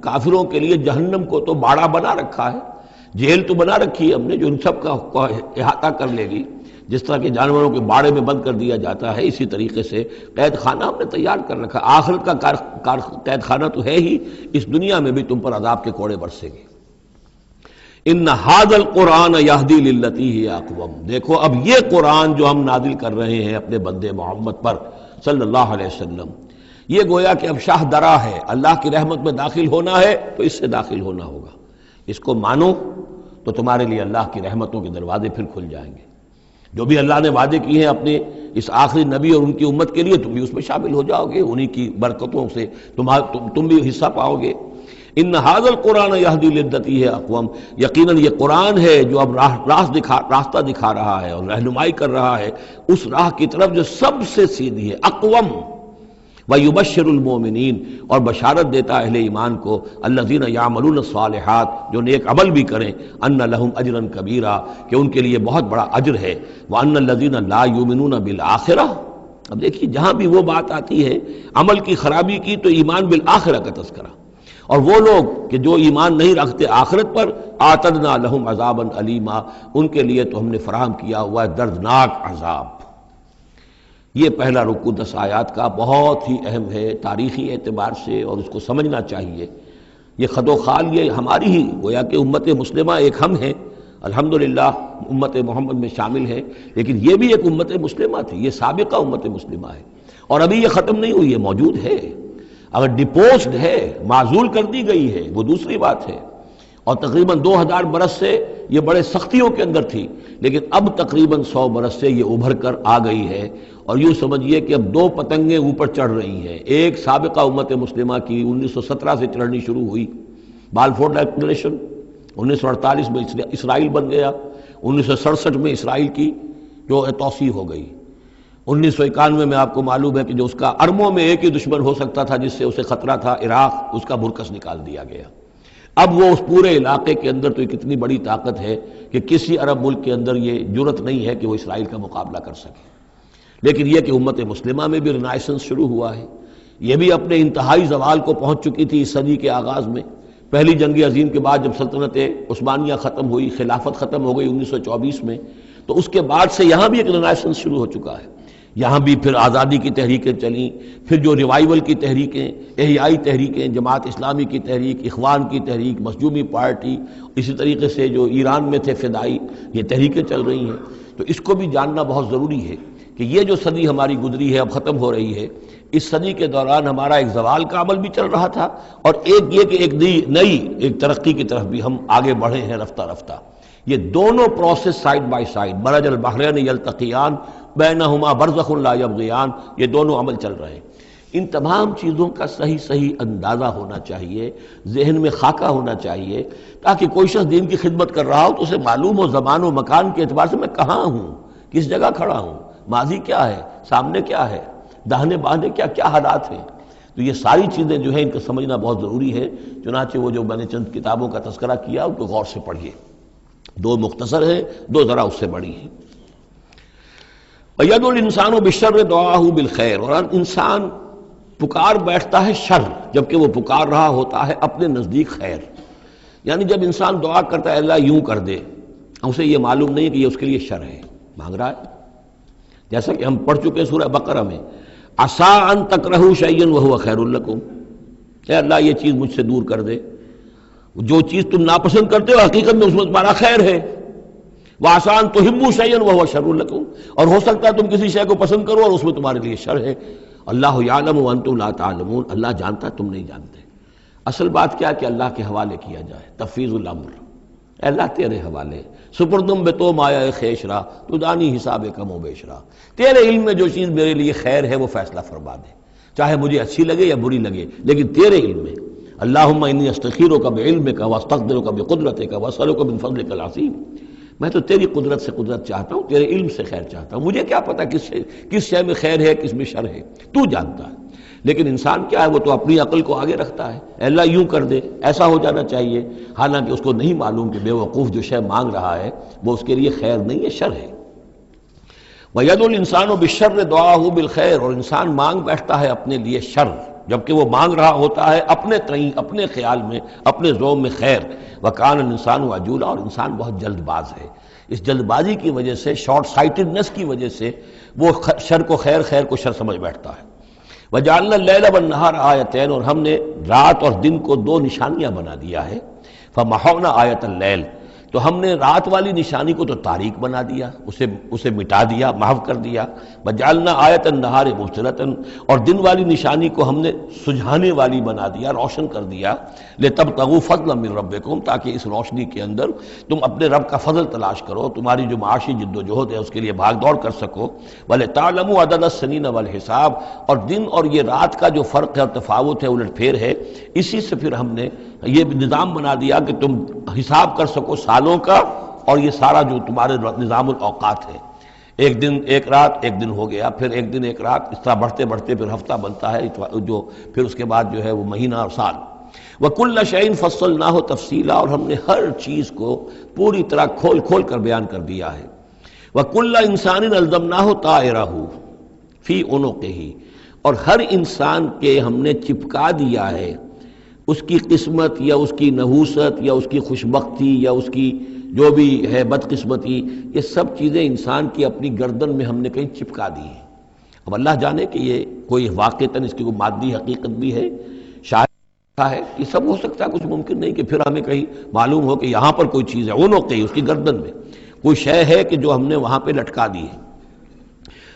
کافروں کے لیے جہنم کو تو باڑا بنا رکھا ہے، جیل تو بنا رکھی ہے ہم نے جو ان سب کا احاطہ کر لے گی، جس طرح کہ جانوروں کے باڑے میں بند کر دیا جاتا ہے، اسی طریقے سے قید خانہ ہم نے تیار کر رکھا۔ آخرت کا قید خانہ تو ہے ہی، اس دنیا میں بھی تم پر عذاب کے کوڑے برسیں گے۔ ان ھذا القرآن یہدی للتی ہی اقوم، دیکھو اب یہ قرآن جو ہم نازل کر رہے ہیں اپنے بندے محمد پر صلی اللہ علیہ وسلم، یہ گویا کہ اب شاہ درا ہے، اللہ کی رحمت میں داخل ہونا ہے تو اس سے داخل ہونا ہوگا، اس کو مانو تو تمہارے لیے اللہ کی رحمتوں کے دروازے پھر کھل جائیں گے۔ جو بھی اللہ نے وعدے کیے ہیں اپنے اس آخری نبی اور ان کی امت کے لیے، تم بھی اس میں شامل ہو جاؤ گے، انہی کی برکتوں سے تم بھی حصہ پاؤ گے۔ ان ھذا القرآن یہدی للتی ہے اقوم، یقیناً یہ قرآن ہے جو اب راستہ دکھا رہا ہے اور رہنمائی کر رہا ہے اس راہ کی طرف جو سب سے سیدھی ہے، اقوم۔ وَيُبَشِّرُ الْمُؤْمِنِينَ، اور بشارت دیتا اہل ایمان کو، الَّذِينَ يَعْمَلُونَ الصَّالِحَاتِ، جو نیک عمل بھی کریں، أَنَّ لَهُمْ أَجْرًا كَبِيرًا، کہ ان کے لیے بہت بڑا اجر ہے، وَأَنَّ الَّذِينَ لَا يُؤْمِنُونَ بِالْآخِرَةِ۔ اب دیکھیے جہاں بھی وہ بات آتی ہے عمل کی خرابی کی تو ایمان بالآخرہ کا تذکرہ، اور وہ لوگ کہ جو ایمان نہیں رکھتے آخرت پر، آتدنا لہم عذابا علیما، ان کے لیے تو ہم نے فراہم کیا ہوا ہے دردناک عذاب۔ یہ پہلا رکوع 10 آیات کا بہت ہی اہم ہے تاریخی اعتبار سے، اور اس کو سمجھنا چاہیے۔ یہ خد و خال یہ ہماری ہی گویا کہ امت مسلمہ ایک ہم ہیں، الحمدللہ امت محمد میں شامل ہے، لیکن یہ بھی ایک امت مسلمہ تھی، یہ سابقہ امت مسلمہ ہے، اور ابھی یہ ختم نہیں ہوئی ہے، موجود ہے۔ اگر ڈپوزڈ ہے، معزول کر دی گئی ہے، وہ دوسری بات ہے، اور تقریباً 2000 برس سے یہ بڑے سختیوں کے اندر تھی، لیکن اب تقریباً 100 برس سے یہ ابھر کر آ گئی ہے، اور یوں سمجھیے کہ اب 2 پتنگیں اوپر چڑھ رہی ہیں۔ ایک سابقہ امت مسلمہ کی 1917 سے چڑھنی شروع ہوئی، بالفور ڈکلریشن، 1948 میں اسرائیل بن گیا، 1967 میں اسرائیل کی جو توسیع ہو گئی، 1991 میں آپ کو معلوم ہے کہ جو اس کا اربوں میں ایک ہی دشمن ہو سکتا تھا جس سے اسے خطرہ تھا، عراق، اس کا برکس نکال دیا گیا۔ اب وہ اس پورے علاقے کے اندر تو کتنی بڑی طاقت ہے کہ کسی عرب ملک کے اندر یہ جرت نہیں ہے کہ وہ اسرائیل کا مقابلہ کر سکے۔ لیکن یہ کہ امت مسلمہ میں بھی رینائسنس شروع ہوا ہے، یہ بھی اپنے انتہائی زوال کو پہنچ چکی تھی اس صدی کے آغاز میں۔ پہلی جنگ عظیم کے بعد جب سلطنت عثمانیہ ختم ہوئی، خلافت ختم ہو گئی 1924 میں، تو اس کے بعد سے یہاں بھی ایک رینائسنس شروع ہو چکا ہے۔ یہاں بھی پھر آزادی کی تحریکیں چلیں، پھر جو ریوائیول کی تحریکیں، احیائی تحریکیں، جماعت اسلامی کی تحریک، اخوان کی تحریک، مظلومی پارٹی، اسی طریقے سے جو ایران میں تھے فدائی، یہ تحریکیں چل رہی ہیں۔ تو اس کو بھی جاننا بہت ضروری ہے کہ یہ جو صدی ہماری گزری ہے، اب ختم ہو رہی ہے، اس صدی کے دوران ہمارا ایک زوال کا عمل بھی چل رہا تھا، اور ایک یہ کہ ایک نئی ترقی کی طرف بھی ہم آگے بڑھے ہیں رفتہ رفتہ۔ یہ دونوں پروسیس سائیڈ بائی سائیڈ، مرج البحرین یلتقیان بینہما برزخ لا یبغیان، یہ دونوں عمل چل رہے ہیں۔ ان تمام چیزوں کا صحیح اندازہ ہونا چاہیے، ذہن میں خاکہ ہونا چاہیے، تاکہ کوئی شخص دین کی خدمت کر رہا ہو تو اسے معلوم ہو زمان و مکان کے اعتبار سے میں کہاں ہوں، کس جگہ کھڑا ہوں، ماضی کیا ہے، سامنے کیا ہے، داہنے بائیں کیا حالات ہیں۔ تو یہ ساری چیزیں جو ہیں ان کو سمجھنا بہت ضروری ہے۔ چنانچہ وہ جو میں نے چند کتابوں کا تذکرہ کیا ان کو غور سے پڑھیے، 2 مختصر ہیں، 2 ذرا اس سے بڑی ہیں۔ وَيَدْعُو الْإِنسَانُ بِالشَّرِّ دُعَاءَهُ بِالْخَيْرِ، اور انسان پکار بیٹھتا ہے شر جبکہ وہ پکار رہا ہوتا ہے اپنے نزدیک خیر۔ یعنی جب انسان دعا کرتا ہے اللہ یوں کر دے، اسے یہ معلوم نہیں کہ یہ اس کے لیے شر ہے، مانگ رہا ہے، جیسا کہ ہم پڑھ چکے ہیں سورہ بقرہ میں، عَسَىٰ أَن تَكْرَهُوا شَيْئًا وَهُوَ خَيْرٌ لَكُمْ، اے اللہ یہ چیز مجھ سے دور کر دے، جو چیز تم ناپسند کرتے ہو حقیقت میں اس میں تمہارا خیر ہے۔ وَعَسَىٰ أَن تُحِبُّوا شَيْئًا وَهُوَ شَرٌّ لَكُمْ، اور ہو سکتا ہے تم کسی شے کو پسند کرو اور اس میں تمہارے لیے شر ہے۔ اللہ یعلم وانتم لا تعلمون، اللہ جانتا ہے تم نہیں جانتے۔ اصل بات کیا کہ اللہ کے حوالے کیا جائے، تفویض الامر، اے اللہ تیرے حوالے، سپردم بے تو مایا خیشرا تو دانی حساب کم و بیشرا، تیرے علم میں جو چیز میرے لیے خیر ہے وہ فیصلہ فرما دے، چاہے مجھے اچھی لگے یا بری لگے، لیکن تیرے علم میں۔ اللہم انی استخیرک بعلمک واستقدرک بقدرتک واسألک من فضلک العظیم، میں تو تیری قدرت سے قدرت چاہتا ہوں، تیرے علم سے خیر چاہتا ہوں، مجھے کیا پتا کس شے میں خیر ہے کس میں شر ہے، تو جانتا ہے۔ لیکن انسان کیا ہے، وہ تو اپنی عقل کو آگے رکھتا ہے، اے اللہ یوں کر دے، ایسا ہو جانا چاہیے، حالانکہ اس کو نہیں معلوم کہ بے وقوف جو شے مانگ رہا ہے وہ اس کے لیے خیر نہیں ہے، شر ہے۔ وَيَدْعُو الْإِنسَانُ بِالشَّرِّ دُعَاءَهُ بِالْخَيْرِ، اور انسان مانگ بیٹھتا ہے اپنے لیے شر جبکہ وہ مانگ رہا ہوتا ہے اپنے تئیں، اپنے خیال میں، اپنے ذوق میں خیر۔ وَكَانَ الْإِنسَانُ عَجُولًا، اور انسان بہت جلد باز ہے، اس جلد بازی کی وجہ سے، شارٹ سائٹڈنس کی وجہ سے وہ شر کو خیر، خیر کو شر سمجھ بیٹھتا ہے۔ وَجَعَلْنَا اللَّيْلَ وَالنَّهَارَ آیَتَيْنِ، اور ہم نے رات اور دن کو 2 نشانیاں بنا دیا ہے۔ فَمَحَوْنَا آیَةَ اللَّيْلِ، تو ہم نے رات والی نشانی کو تو تاریک بنا دیا، اسے مٹا دیا، محو کر دیا. وجعلنا آیۃ النہار مبصرۃ، اور دن والی نشانی کو ہم نے سجھانے والی بنا دیا، روشن کر دیا. لتبتغوا فضلا من ربکم، تاکہ اس روشنی کے اندر تم اپنے رب کا فضل تلاش کرو، تمہاری جو معاشی جد و جہد ہے اس کے لیے بھاگ دوڑ کر سکو. ولتعلموا عدد السنین والحساب، اور دن اور یہ رات کا جو فرق ہے اور تفاوت ہے، الٹ پھیر ہے، اسی سے پھر ہم نے یہ نظام بنا دیا کہ تم حساب کر سکو سالوں کا، اور یہ سارا جو تمہارے نظام الاوقات ہے، ایک دن ایک رات ایک دن ہو گیا، پھر ایک دن ایک رات، اس طرح بڑھتے بڑھتے پھر ہفتہ بنتا ہے، جو پھر اس کے بعد جو ہے وہ مہینہ اور سال. وَكُلَّ شَيْءٍ فَصَّلْنَاهُ تَفْصِيلًا، اور ہم نے ہر چیز کو پوری طرح کھول کھول کر بیان کر دیا ہے. وَكُلَّ إِنسَانٍ أَلْزَمْنَاهُ طَائِرَهُ فِي عُنُقِهِ، اور ہر انسان کے ہم نے چپکا دیا ہے اس کی قسمت یا اس کی نحوست یا اس کی خوشبختی یا اس کی جو بھی ہے بدقسمتی، یہ سب چیزیں انسان کی اپنی گردن میں ہم نے کہیں چپکا دی ہیں. اب اللہ جانے کہ یہ کوئی واقعتاً اس کی کوئی مادی حقیقت بھی ہے، شاید ہے، یہ سب ہو سکتا ہے، کچھ ممکن نہیں کہ پھر ہمیں کہیں معلوم ہو کہ یہاں پر کوئی چیز ہے، وہ نوکے اس کی گردن میں کوئی شے ہے کہ جو ہم نے وہاں پہ لٹکا دی ہے.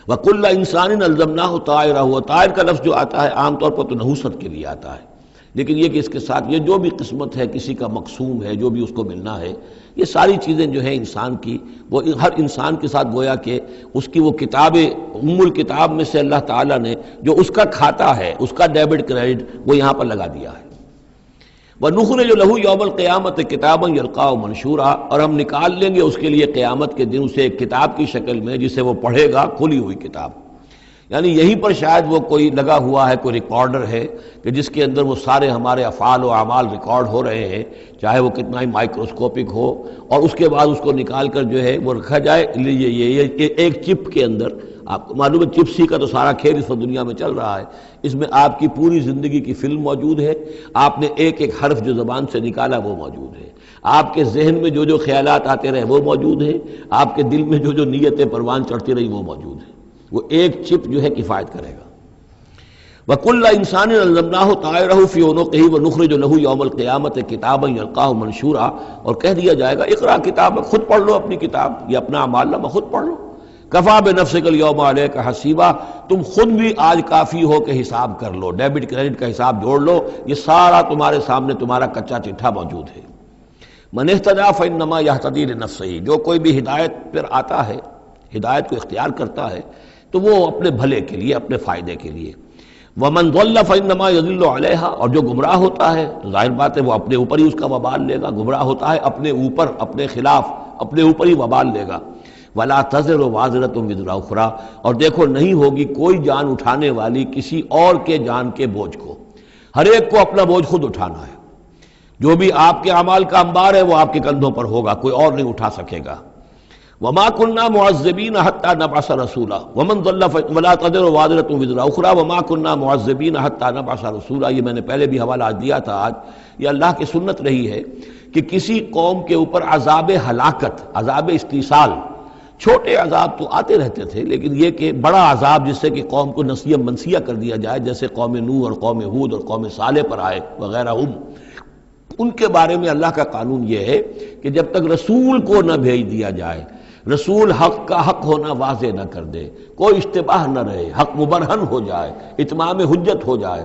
وَكُلَّ إِنسَانٍ أَلْزَمْنَاهُ طَائِرَهُ، طائر کا لفظ جو آتا ہے عام طور پر تو نحوست کے لیے آتا ہے، لیکن یہ کہ اس کے ساتھ یہ جو بھی قسمت ہے، کسی کا مقسوم ہے، جو بھی اس کو ملنا ہے، یہ ساری چیزیں جو ہیں انسان کی، وہ ہر انسان کے ساتھ گویا کہ اس کی وہ کتاب ام الکتاب میں سے اللہ تعالیٰ نے جو اس کا کھاتا ہے، اس کا ڈیبٹ کریڈٹ وہ یہاں پر لگا دیا ہے. وَنُخْرِجُ لَهُ يَوْمَ الْقِيَامَةِ كِتَابًا يَلْقَاهُ مَنشُورًا، اور ہم نکال لیں گے اس کے لیے قیامت کے دن اسے ایک کتاب کی شکل میں جسے وہ پڑھے گا، کھلی ہوئی کتاب. یعنی یہیں پر شاید وہ کوئی لگا ہوا ہے، کوئی ریکارڈر ہے کہ جس کے اندر وہ سارے ہمارے افعال و اعمال ریکارڈ ہو رہے ہیں، چاہے وہ کتنا ہی مائکروسکوپک ہو، اور اس کے بعد اس کو نکال کر جو ہے وہ رکھا جائے یہ ایک چپ کے اندر. آپ کو معلوم ہے چپسی کا تو سارا کھیل اس وقت دنیا میں چل رہا ہے، اس میں آپ کی پوری زندگی کی فلم موجود ہے، آپ نے ایک ایک حرف جو زبان سے نکالا وہ موجود ہے، آپ کے ذہن میں جو جو خیالات آتے رہے وہ موجود ہے، آپ کے دل میں جو جو نیتیں پروان چڑھتی رہی وہ موجود ہے. وہ ایک چپ جو ہے کفایت کرے گا. وَكُلَّ إِنسَانٍ أَلْزَمْنَاهُ طَائِرَهُ فِي عُنُقِهِ وَنُخْرِجُ لَهُ يَوْمَ الْقِيَامَةِ كِتَابًا يَلْقَاهُ مَنشُورًا، اور کہہ دیا جائے گا اقرا کتابک، خود پڑھ لو اپنی کتاب، یہ اپنا اعمال نامہ خود پڑھ لو. کفا بنفسک اليوم علیک حسیبا، تم خود بھی آج کافی ہو کہ حساب کر لو، ڈیبٹ کریڈٹ کا حساب جوڑ لو، یہ سارا تمہارے سامنے تمہارا کچا چٹھا موجود ہے. من اہتدی فانما یہتدی لنفسہ، جو کوئی بھی ہدایت پر آتا ہے، ہدایت کو اختیار کرتا ہے تو وہ اپنے بھلے کے لیے، اپنے فائدے کے لیے. ومن ضل فانما یضل علیہا، اور جو گمراہ ہوتا ہے تو ظاہر بات ہے وہ اپنے اوپر ہی اس کا وبال لے گا، گمراہ ہوتا ہے اپنے اوپر، اپنے خلاف، اپنے اوپر ہی وبال لے گا. ولا تزر وازرۃ وزر اخری، اور دیکھو نہیں ہوگی کوئی جان اٹھانے والی کسی اور کے جان کے بوجھ کو، ہر ایک کو اپنا بوجھ خود اٹھانا ہے. جو بھی آپ کے اعمال کا انبار ہے وہ آپ کے کندھوں پر ہوگا، کوئی اور نہیں اٹھا سکے گا. وما كنا معذبين حتى نبعث رسولا ومن ضل ولا تزر وازرة وزر اخرى وما كنا معذبين حتى نبعث رسولا. یہ میں نے پہلے بھی حوالہ دیا تھا. آج یہ اللہ کی سنت رہی ہے کہ کسی قوم کے اوپر عذاب ہلاکت، عذاب استیصال، چھوٹے عذاب تو آتے رہتے تھے، لیکن یہ کہ بڑا عذاب جس سے کہ قوم کو نسیہ منسیہ کر دیا جائے، جیسے قوم نوح اور قوم ہود اور قوم صالح پر آئے وغیرہ، ان کے بارے میں اللہ کا قانون یہ ہے کہ جب تک رسول کو نہ بھیج دیا جائے، رسول حق کا حق ہونا واضح نہ کر دے، کوئی اشتباہ نہ رہے، حق مبرہن ہو جائے، اتمام حجت ہو جائے.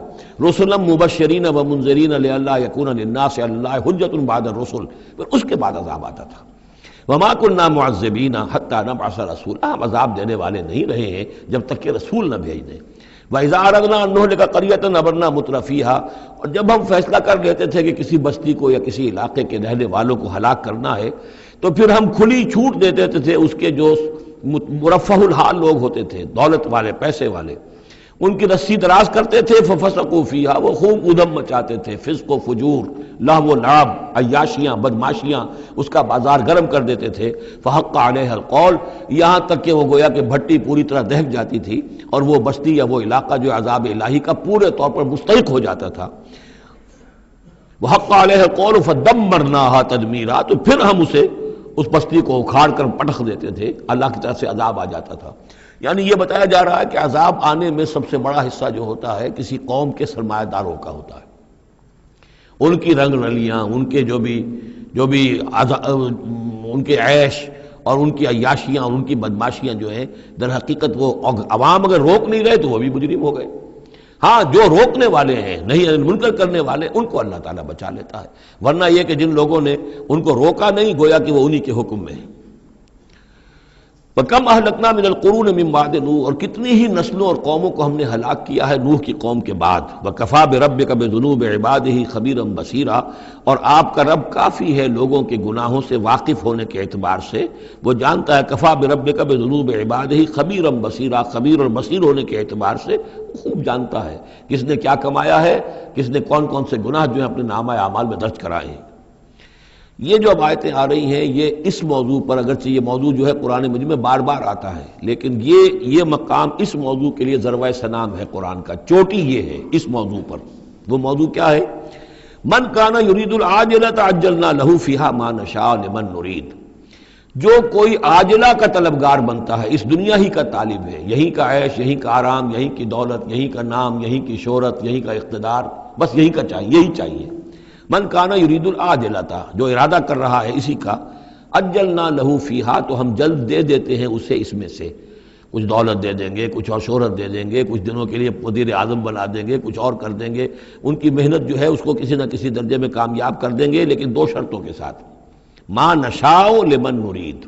رسلا مبشرین و منذرین لئلا یکون للناس علی اللہ حجت بعد الرسل، پھر اس کے بعد عذاب آتا تھا. وما كنا معذبین حتی نبعث رسولا، ہم عذاب دینے والے نہیں رہے ہیں جب تک کہ رسول نہ بھیج دیں. وَإِذَا أَرَدْنَا أَن نُهْلِكَ قَرْيَةً أَمَرْنَا مُتْرَفِيهَا، اور جب ہم فیصلہ کر لیتے تھے کہ کسی بستی کو یا کسی علاقے کے رہنے والوں کو ہلاک کرنا ہے تو پھر ہم کھلی چھوٹ دے دیتے تھے اس کے جو مرفہ الحال لوگ ہوتے تھے، دولت والے، پیسے والے، ان کی رسی دراز کرتے تھے. فَفَسَقُوا فِيهَا، وہ خوب ادھم مچاتے تھے، فسق و فجور، لہو و لعب، عیاشیاں، بدماشیاں، اس کا بازار گرم کر دیتے تھے. فحق علیہ القول، یہاں تک کہ وہ گویا کہ بھٹی پوری طرح دہک جاتی تھی اور وہ بستی یا وہ علاقہ جو عذاب الہی کا پورے طور پر مستحق ہو جاتا تھا. وحق علیہ القول فدمرناها تدمیرا، تو پھر ہم اسے، اس بستی کو اکھاڑ کر پٹخ دیتے تھے، اللہ کی طرف سے عذاب آ جاتا تھا. یعنی یہ بتایا جا رہا ہے کہ عذاب آنے میں سب سے بڑا حصہ جو ہوتا ہے کسی قوم کے سرمایہ داروں کا ہوتا ہے، ان کی رنگ رلیاں، ان کے جو بھی جو بھی ان کے عیش اور ان کی عیاشیاں اور ان کی بدماشیاں جو ہیں، در حقیقت وہ عوام اگر روک نہیں رہے تو وہ بھی مجرم ہو گئے۔ ہاں جو روکنے والے ہیں، نہیں منکر کرنے والے، ان کو اللہ تعالیٰ بچا لیتا ہے، ورنہ یہ کہ جن لوگوں نے ان کو روکا نہیں، گویا کہ وہ انہی کے حکم میں ہے۔ وَكَمْ أَهْلَكْنَا مِنَ الْقُرُونِ مِنْ بَعْدِ نوح، اور کتنی ہی نسلوں اور قوموں کو ہم نے ہلاک کیا ہے نوح کی قوم کے بعد۔ وَكَفَىٰ بِرَبِّكَ بِذُنُوبِ عِبَادِهِ خَبِيرًا بَصِيرًا، اور آپ کا رب کافی ہے لوگوں کے گناہوں سے واقف ہونے کے اعتبار سے، وہ جانتا ہے۔ کفا بربک بذنوب عبادہ خبیرا بصیرا، خبیر اور بصیر ہونے کے اعتبار سے خوب جانتا ہے کس نے کیا کمایا ہے، کس نے کون کون سے گناہ جو ہیں اپنے نامہ اعمال میں درج کرائے ہیں۔ یہ جو اب آیتیں آ رہی ہیں یہ اس موضوع پر، اگرچہ یہ موضوع جو ہے قرآن مجید میں بار بار آتا ہے، لیکن یہ مقام اس موضوع کے لیے ذروہ سنام ہے قرآن کا، چوٹی یہ ہے اس موضوع پر۔ وہ موضوع کیا ہے؟ من کان یرید العاجلۃ عجلنا لہ فیہا ما نشاء لمن نرید، جو کوئی عاجلہ کا طلبگار بنتا ہے، اس دنیا ہی کا طالب ہے، یہیں کا عیش، یہیں کا آرام، یہیں کی دولت، یہیں کا نام، یہیں کی شہرت، یہیں کا اقتدار، بس یہیں کا چاہیے، یہی چاہیے۔ من کانا یرید العاجلۃ، جو ارادہ کر رہا ہے اسی کا، عجلنا لہ فیہا، تو ہم جلد دے دیتے ہیں اسے اس میں سے، کچھ دولت دے دیں گے، کچھ اور شہرت دے دیں گے، کچھ دنوں کے لیے وزیر اعظم بنا دیں گے، کچھ اور کر دیں گے، ان کی محنت جو ہے اس کو کسی نہ کسی درجے میں کامیاب کر دیں گے، لیکن دو شرطوں کے ساتھ۔ ما نشاء لمن نرید،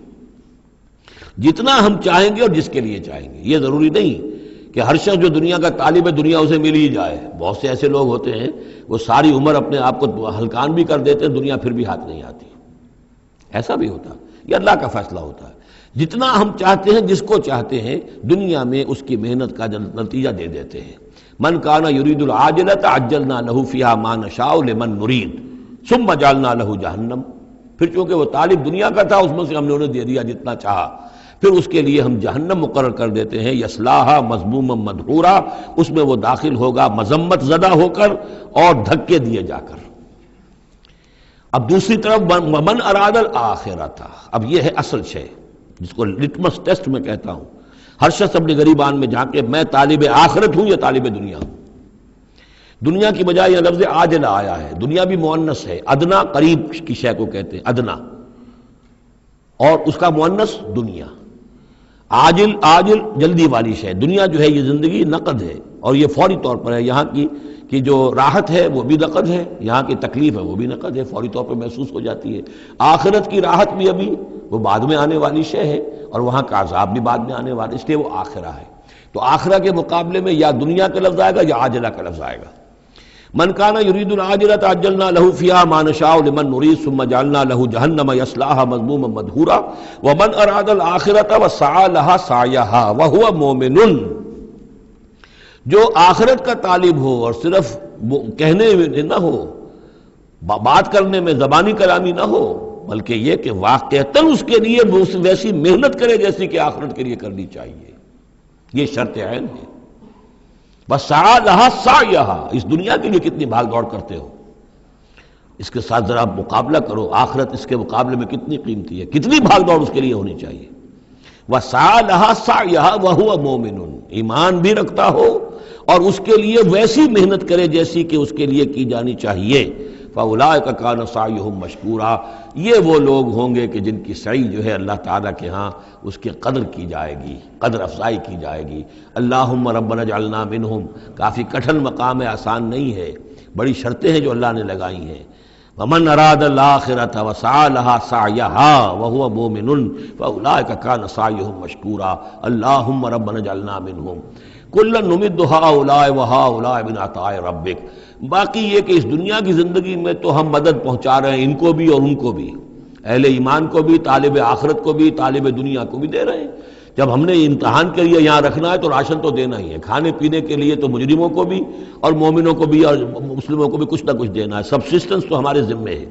جتنا ہم چاہیں گے اور جس کے لیے چاہیں گے۔ یہ ضروری نہیں کہ ہر شخص جو دنیا کا طالب ہے دنیا اسے مل ہی جائے۔ بہت سے ایسے لوگ ہوتے ہیں وہ ساری عمر اپنے آپ کو ہلکان بھی کر دیتے ہیں، دنیا پھر بھی ہاتھ نہیں آتی، ایسا بھی ہوتا ہے۔ یہ اللہ کا فیصلہ ہوتا ہے، جتنا ہم چاہتے ہیں، جس کو چاہتے ہیں، دنیا میں اس کی محنت کا نتیجہ دے دیتے ہیں۔ من کان یرید العاجلۃ عجلنا لہ فیہا ما نشاء لمن نرید ثم جعلنا لہ جہنم، پھر چونکہ وہ طالب دنیا کا تھا، اس میں سے ہم نے انہیں دے دیا جتنا چاہا، پھر اس کے لیے ہم جہنم مقرر کر دیتے ہیں، یصلاھا مذموما مدحورا، اس میں وہ داخل ہوگا مذمت زدہ ہو کر اور دھکے دیے جا کر۔ اب دوسری طرف من اراد الآخرۃ، اب یہ ہے اصل شے جس کو لٹمس ٹیسٹ میں کہتا ہوں۔ ہر شخص اپنے گریبان میں جھانکے، میں طالب آخرت ہوں یا طالب دنیا ہوں؟ دنیا کی بجائے یہ لفظ عاجلہ آیا ہے، دنیا بھی مؤنث ہے، ادنا قریب کی شے کو کہتے ہیں ادنا، اور اس کا مؤنث دنیا۔ عاجل جلدی والی شے، دنیا جو ہے یہ زندگی نقد ہے اور یہ فوری طور پر ہے، یہاں کی جو راحت ہے وہ بھی نقد ہے، یہاں کی تکلیف ہے وہ بھی نقد ہے، فوری طور پر محسوس ہو جاتی ہے۔ آخرت کی راحت بھی ابھی وہ بعد میں آنے والی شے ہے، اور وہاں کا عذاب بھی بعد میں آنے والا، اس لیے وہ آخرہ ہے۔ تو آخرہ کے مقابلے میں یا دنیا کا لفظ آئے گا یا عاجلہ کا لفظ آئے گا۔ من کان یرید العاجلۃ عجلنا لہ فیہا ما نشاء لمن نرید ثم جعلنا لہ جہنم یصلاھا مذموما مدحورا ومن اراد الآخرۃ وسعی لہا سعیہا وہو مومن، جو آخرت کا طالب ہو اور صرف کہنے میں نہ ہو، بات کرنے میں زبانی کلامی نہ ہو، بلکہ یہ کہ واقعتاً اس کے لیے ویسی محنت کرے جیسی کہ آخرت کے لیے کرنی چاہیے، یہ شرط عین ہے۔ وسعی لہا سعیہا، اس دنیا کے لیے کتنی بھاگ دوڑ کرتے ہو، اس کے ساتھ ذرا مقابلہ کرو، آخرت اس کے مقابلے میں کتنی قیمتی ہے، کتنی بھاگ دوڑ اس کے لیے ہونی چاہیے۔ وسعی لہا سعیہا وہو مومن، ایمان بھی رکھتا ہو اور اس کے لیے ویسی محنت کرے جیسی کہ اس کے لیے کی جانی چاہیے۔ فَأُولَٰئِکَ کَانَ سَعْیُہُم مَشْکُورًا، یہ وہ لوگ ہوں گے کہ جن کی سعی جو ہے اللہ تعالیٰ کے ہاں اس کی قدر کی جائے گی، قدر افزائی کی جائے گی۔ اللہم ربنا اجعلنا منہم، کافی کٹھن مقام ہے، آسان نہیں ہے، بڑی شرطیں ہیں جو اللہ نے لگائی ہیں۔ وَمَنْ أَرَادَ الْآخِرَةَ وَسَعَىٰ لَهَا سَعْيَهَا وَهُوَ مُؤْمِنٌ فَأُولَٰئِکَ کَانَ سَعْیُہُم مَشْکُورًا اللہم ربنا اجعلنا منہم کُلًّا نُمِدُّ هَٰؤُلَاءِ وَهَٰؤُلَاءِ مِنْ عَطَاءِ رَبِّکَ۔ باقی یہ کہ اس دنیا کی زندگی میں تو ہم مدد پہنچا رہے ہیں، ان کو بھی اور ان کو بھی، اہل ایمان کو بھی، طالب آخرت کو بھی، طالب دنیا کو بھی دے رہے ہیں۔ جب ہم نے امتحان کے لیے یہاں رکھنا ہے تو راشن تو دینا ہی ہے، کھانے پینے کے لیے تو مجرموں کو بھی اور مومنوں کو بھی اور مسلموں کو بھی کچھ نہ کچھ دینا ہے، سبسسٹنس تو ہمارے ذمے ہے۔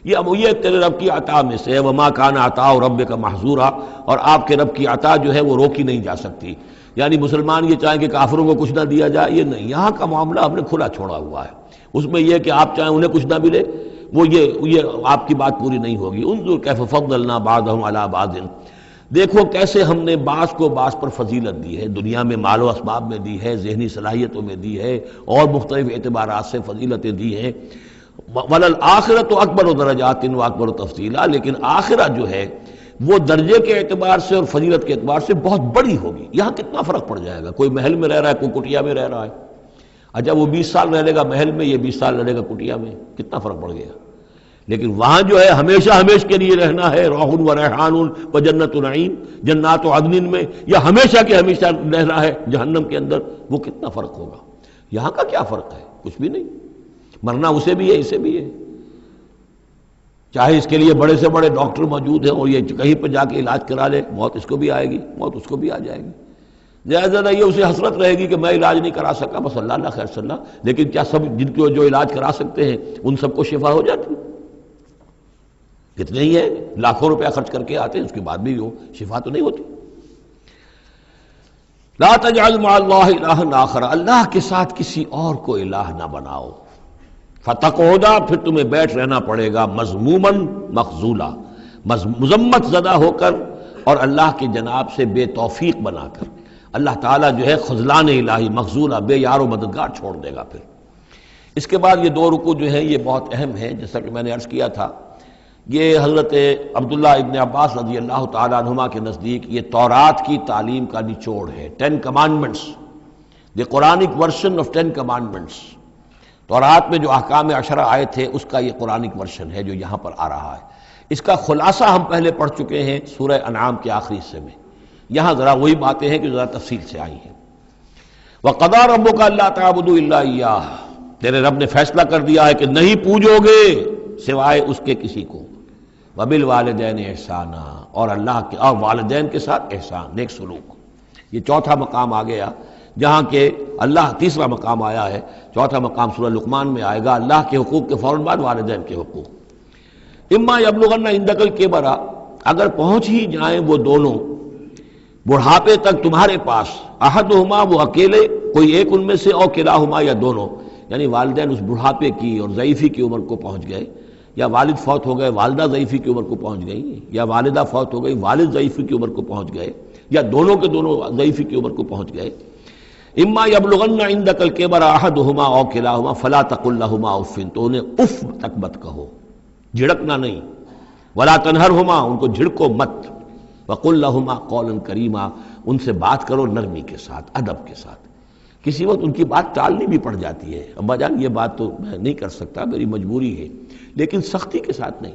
یہ تیرے رب کی عطا میں سے ہے، وما کان عطاء ربک محظورا، اور آپ کے رب کی عطا جو ہے وہ روکی نہیں جا سکتی۔ یعنی مسلمان یہ چاہیں کہ کافروں کو کچھ نہ دیا جائے، یہ نہیں، یہاں کا معاملہ ہم نے کھلا چھوڑا ہوا ہے، اس میں یہ کہ آپ چاہیں انہیں کچھ نہ ملے، وہ یہ آپ کی بات پوری نہیں ہوگی۔ انظر کیف فضلنا بعضهم علی بعض، دیکھو کیسے ہم نے بعض کو بعض پر فضیلت دی ہے، دنیا میں مال و اسباب میں دی ہے، ذہنی صلاحیتوں میں دی ہے، اور مختلف اعتبارات سے فضیلتیں دی ہیں۔ وَلَلْآخِرَةُ أَكْبَرُ دَرَجَاتٍ وَأَكْبَرُ تَفْضِيلًا، لیکن آخرہ جو ہے وہ درجے کے اعتبار سے اور فضیلت کے اعتبار سے بہت بڑی ہوگی۔ یہاں کتنا فرق پڑ جائے گا، کوئی محل میں رہ رہا ہے، کوئی کٹیا میں رہ رہا ہے۔ اچھا وہ 20 سال رہ لے گا محل میں، یہ 20 سال رہ لے گا کٹیا میں، کتنا فرق پڑ گیا۔ لیکن وہاں جو ہے ہمیشہ ہمیش کے لیے رہنا ہے، روح و ریحان و جنت نعیم، جنات و عدن میں، یا ہمیشہ کے ہمیشہ رہنا ہے جہنم کے اندر، وہ کتنا فرق ہوگا۔ یہاں کا کیا فرق ہے؟ کچھ بھی نہیں، مرنا اسے بھی ہے اسے بھی ہے، چاہے اس کے لیے بڑے سے بڑے ڈاکٹر موجود ہیں اور یہ کہیں پہ جا کے علاج کرا لے، موت اس کو بھی آئے گی، موت اس کو بھی آ جائے گی۔ زیادہ یہ اسے حسرت رہے گی کہ میں علاج نہیں کرا سکا، بس اللہ خیر صلی اللہ، لیکن کیا سب جن کو جو علاج کرا سکتے ہیں ان سب کو شفا ہو جاتی؟ کتنے ہی ہے لاکھوں روپیہ خرچ کر کے آتے ہیں، اس کے بعد بھی وہ شفا تو نہیں ہوتی۔ لا تجعل مع اللہ الہا آخر، اللہ کے ساتھ کسی اور کو الہ نہ بناؤ۔ فتقعدا، پھر تمہیں بیٹھ رہنا پڑے گا مذموما مخذولا، مذمت زدہ ہو کر اور اللہ کی جناب سے بے توفیق بنا کر۔ اللہ تعالیٰ جو ہے خذلان الہی، مخذولا، بے یار و مددگار چھوڑ دے گا۔ پھر اس کے بعد یہ دو رکوع جو ہیں یہ بہت اہم ہیں، جیسا کہ میں نے عرض کیا تھا، یہ حضرت عبداللہ ابن عباس رضی اللہ تعالیٰ عنہما کے نزدیک یہ تورات کی تعلیم کا نچوڑ ہے، 10 commandments، the Quranic version of 10 commandments۔ تورات میں جو احکام عشرہ آئے تھے اس کا یہ قرآنک ورژن ہے جو یہاں پر آ رہا ہے۔ اس کا خلاصہ ہم پہلے پڑھ چکے ہیں سورہ انعام کے آخری حصے میں، یہاں ذرا وہی باتیں ہیں کہ ذرا تفصیل سے آئی ہیں۔ وَقَضَىٰ رَبُّكَ أَلَّا تَعْبُدُوا إِلَّا إِيَّاهُ، تیرے رب نے فیصلہ کر دیا ہے کہ نہیں پوجو گے سوائے اس کے کسی کو۔ وَبِالْوَالِدَيْنِ إِحْسَانًا، اور اللہ کے اور والدین کے ساتھ احسان، نیک سلوک۔ یہ چوتھا مقام آ گیا جہاں کہ اللہ، تیسرا مقام آیا ہے، چوتھا مقام سورہ لقمان میں آئے گا، اللہ کے حقوق کے فوراً بعد والدین کے حقوق۔ اما یبلغن عندک الکبر، اگر پہنچ ہی جائیں وہ دونوں بڑھاپے تک تمہارے پاس، احدہما، وہ اکیلے، کوئی ایک ان میں سے، اور کلاہما، یا دونوں، یعنی والدین اس بڑھاپے کی اور ضعیفی کی عمر کو پہنچ گئے، یا والد فوت ہو گئے والدہ ضعیفی کی عمر کو پہنچ گئی، یا والدہ فوت ہو گئی والد ضعیفی کی عمر کو پہنچ گئے، یا دونوں کے دونوں ضعیفی کی عمر کو پہنچ گئے۔ اما یبلغن عندک الکبر احدہما او کلاہما فلا تقل لہما اف، تو انہیں اف تک مت کہو، جھڑکنا نہیں، ولا تنہرہما، ان کو جھڑکو مت، وقل لہما قولا کریما، ان سے بات کرو نرمی کے ساتھ، ادب کے ساتھ۔ کسی وقت ان کی بات ٹالنی بھی پڑ جاتی ہے، ابا جان یہ بات تو میں نہیں کر سکتا، میری مجبوری ہے، لیکن سختی کے ساتھ نہیں۔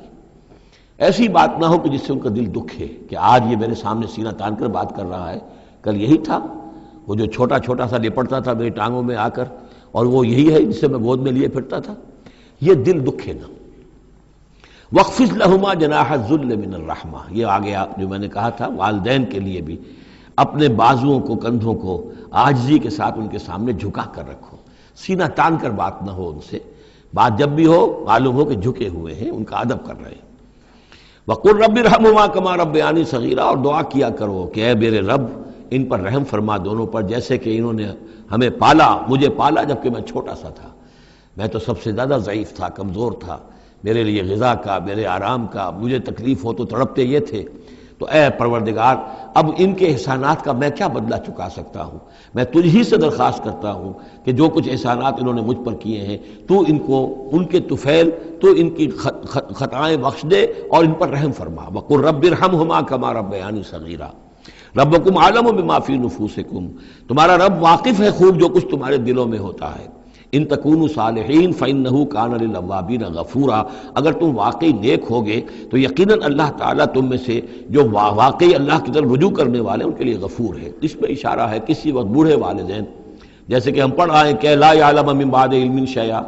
ایسی بات نہ ہو کہ جس سے ان کا دل دکھے کہ آج یہ میرے سامنے سینہ تان کر بات کر رہا ہے، کل یہی تھا وہ جو چھوٹا چھوٹا سا لپٹتا تھا میری ٹانگوں میں آ کر، اور وہ یہی ہے جسے میں گود میں لیے پھرتا تھا، یہ دل دکھے نہ۔ وَاخْفِضْ لَهُمَا جَنَاحَ الذُّلِّ مِنَ الرَّحْمَةِ، یہ آگے جو میں نے کہا تھا والدین کے لیے بھی اپنے بازوؤں کو، کندھوں کو عاجزی کے ساتھ ان کے سامنے جھکا کر رکھو، سینہ تان کر بات نہ ہو ان سے، بات جب بھی ہو معلوم ہو کہ جھکے ہوئے ہیں، ان کا ادب کر رہے ہیں۔ وَقُلْ رَبِّ ارْحَمْهُمَا كَمَا رَبَّيَانِي صَغِيرًا، اور دعا کیا کرو کہ اے میرے رب ان پر رحم فرما دونوں پر، جیسے کہ انہوں نے ہمیں پالا، مجھے پالا جبکہ میں چھوٹا سا تھا، میں تو سب سے زیادہ ضعیف تھا، کمزور تھا، میرے لیے غذا کا، میرے آرام کا، مجھے تکلیف ہو تو تڑپتے یہ تھے، تو اے پروردگار اب ان کے احسانات کا میں کیا بدلہ چکا سکتا ہوں، میں تجھ ہی سے درخواست کرتا ہوں کہ جو کچھ احسانات انہوں نے مجھ پر کیے ہیں تو ان کو، ان کے طفیل، تو ان کی خطائیں بخش دے اور ان پر رحم فرما۔ وَقُلْ رَبِّ ارْحَمْهُمَا كَمَا رَبَّيَانِي صَغِيرًا رَبُّكُمْ أَعْلَمُ بِمَا فِي نُفُوسِكُمْ، تمہارا رب واقف ہے خوب جو کچھ تمہارے دلوں میں ہوتا ہے۔ ان تکونوا صالحین فإنہ کان للأوابین غفورا، اگر تم واقعی نیک ہوگے تو یقیناً اللہ تعالیٰ تم میں سے جو واقعی اللہ کی طرف رجوع کرنے والے ان کے لیے غفور ہے۔ اس میں اشارہ ہے کسی وقت بوڑھے والدین، جیسے کہ ہم پڑھ آئے کہ لا یعلم من بعد علم شیئا،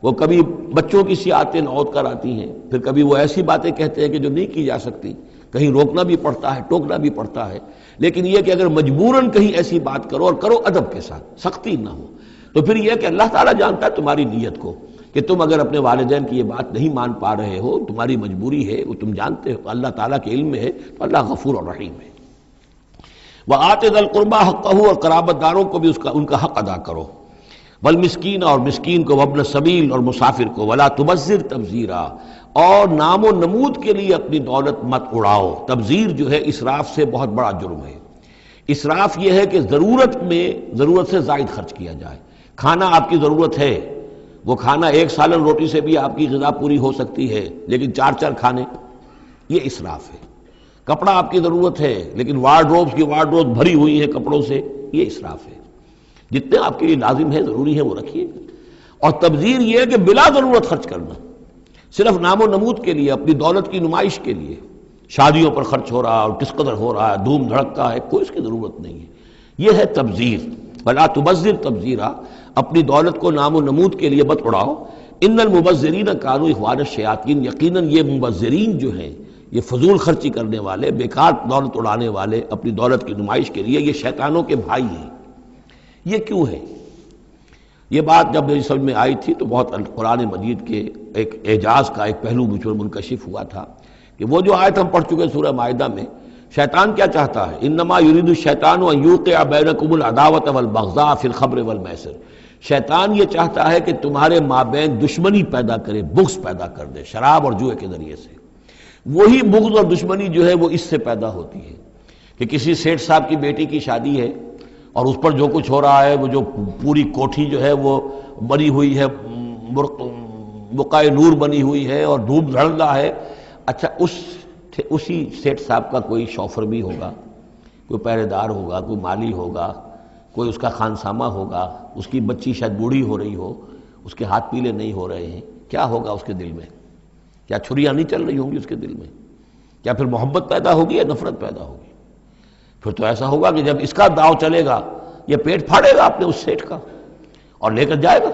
وہ کبھی بچوں کی سی آتیں نوت کر آتی ہیں، پھر کبھی وہ ایسی باتیں کہتے ہیں کہ جو نہیں کی جا سکتی، کہیں روکنا بھی پڑتا ہے، ٹوکنا بھی پڑتا ہے، لیکن یہ کہ اگر مجبوراً کہیں ایسی بات کرو اور کرو ادب کے ساتھ، سختی نہ ہو، تو پھر یہ کہ اللہ تعالیٰ جانتا ہے تمہاری نیت کو، کہ تم اگر اپنے والدین کی یہ بات نہیں مان پا رہے ہو، تمہاری مجبوری ہے، وہ تم جانتے ہو، اللہ تعالیٰ کے علم میں ہے، تو اللہ غفور اور رحیم ہے۔ وَآتِ ذَا الْقُرْبَىٰ حَقَّهُ، اور قرابت داروں کو بھی ان کا حق ادا کرو، والمسکین، اور مسکین کو، وابن السبیل، اور مسافر کو، ولا تبذر تبذیرا، اور نام و نمود کے لیے اپنی دولت مت اڑاؤ۔ تبذیر جو ہے اسراف سے بہت بڑا جرم ہے۔ اسراف یہ ہے کہ ضرورت میں ضرورت سے زائد خرچ کیا جائے، کھانا آپ کی ضرورت ہے، وہ کھانا ایک سالن روٹی سے بھی آپ کی غذا پوری ہو سکتی ہے، لیکن 4 کھانے، یہ اسراف ہے۔ کپڑا آپ کی ضرورت ہے لیکن وارڈروبس کی وارڈروب بھری ہوئی ہے کپڑوں سے، یہ اسراف ہے۔ جتنے آپ کے لیے لازم ہے، ضروری ہے، وہ رکھیے۔ اور تبذیر یہ ہے کہ بلا ضرورت خرچ کرنا، صرف نام و نمود کے لیے، اپنی دولت کی نمائش کے لیے، شادیوں پر خرچ ہو رہا اور کس قدر ہو رہا ہے، دھوم دھڑکتا ہے، کوئی اس کی ضرورت نہیں ہے۔ یہ ہے تبذیر۔ ولا تبذر تبذیرا، اپنی دولت کو نام و نمود کے لیے مت اڑاؤ۔ ان المبذرین کانوا اخوان الشیاطین، یقیناً یہ مبذرین جو ہیں، یہ فضول خرچی کرنے والے، بیکار دولت اڑانے والے، اپنی دولت کی نمائش کے لیے، یہ شیطانوں کے بھائی ہیں۔ یہ کیوں ہے؟ یہ بات جب میری سمجھ میں آئی تھی تو بہت قرآن مجید کے ایک اعجاز کا ایک پہلو مجھ پر منکشف ہوا تھا کہ وہ جو آیت ہم پڑھ چکے سورہ مائدہ میں، شیطان کیا چاہتا ہے؟ انما یرید الشیطان ان یوقع بینکم العداوۃ والبغضاء فی الخمر والمیسر، شیطان یہ چاہتا ہے کہ تمہارے مابین دشمنی پیدا کرے، بغض پیدا کر دے شراب اور جوئے کے ذریعے سے۔ وہی بغض اور دشمنی جو ہے وہ اس سے پیدا ہوتی ہے کہ کسی سیٹھ صاحب کی بیٹی کی شادی ہے اور اس پر جو کچھ ہو رہا ہے، وہ جو پوری کوٹھی جو ہے وہ بنی ہوئی ہے، بقائے نور بنی ہوئی ہے اور دھوپ دھڑ رہا ہے۔ اچھا، اسی سیٹھ صاحب کا کوئی شوفر بھی ہوگا، کوئی پہرے دار ہوگا، کوئی مالی ہوگا، کوئی اس کا خانسامہ ہوگا، اس کی بچی شاید بوڑھی ہو رہی ہو، اس کے ہاتھ پیلے نہیں ہو رہے ہیں، کیا ہوگا اس کے دل میں؟ کیا چھریاں نہیں چل رہی ہوں گی اس کے دل میں؟ کیا پھر محبت پیدا ہوگی یا نفرت پیدا ہوگی؟ پھر تو ایسا ہوگا کہ جب اس کا داؤ چلے گا، یہ پیٹ پھاڑے گا اپنے اس سیٹھ کا اور لے کر جائے گا۔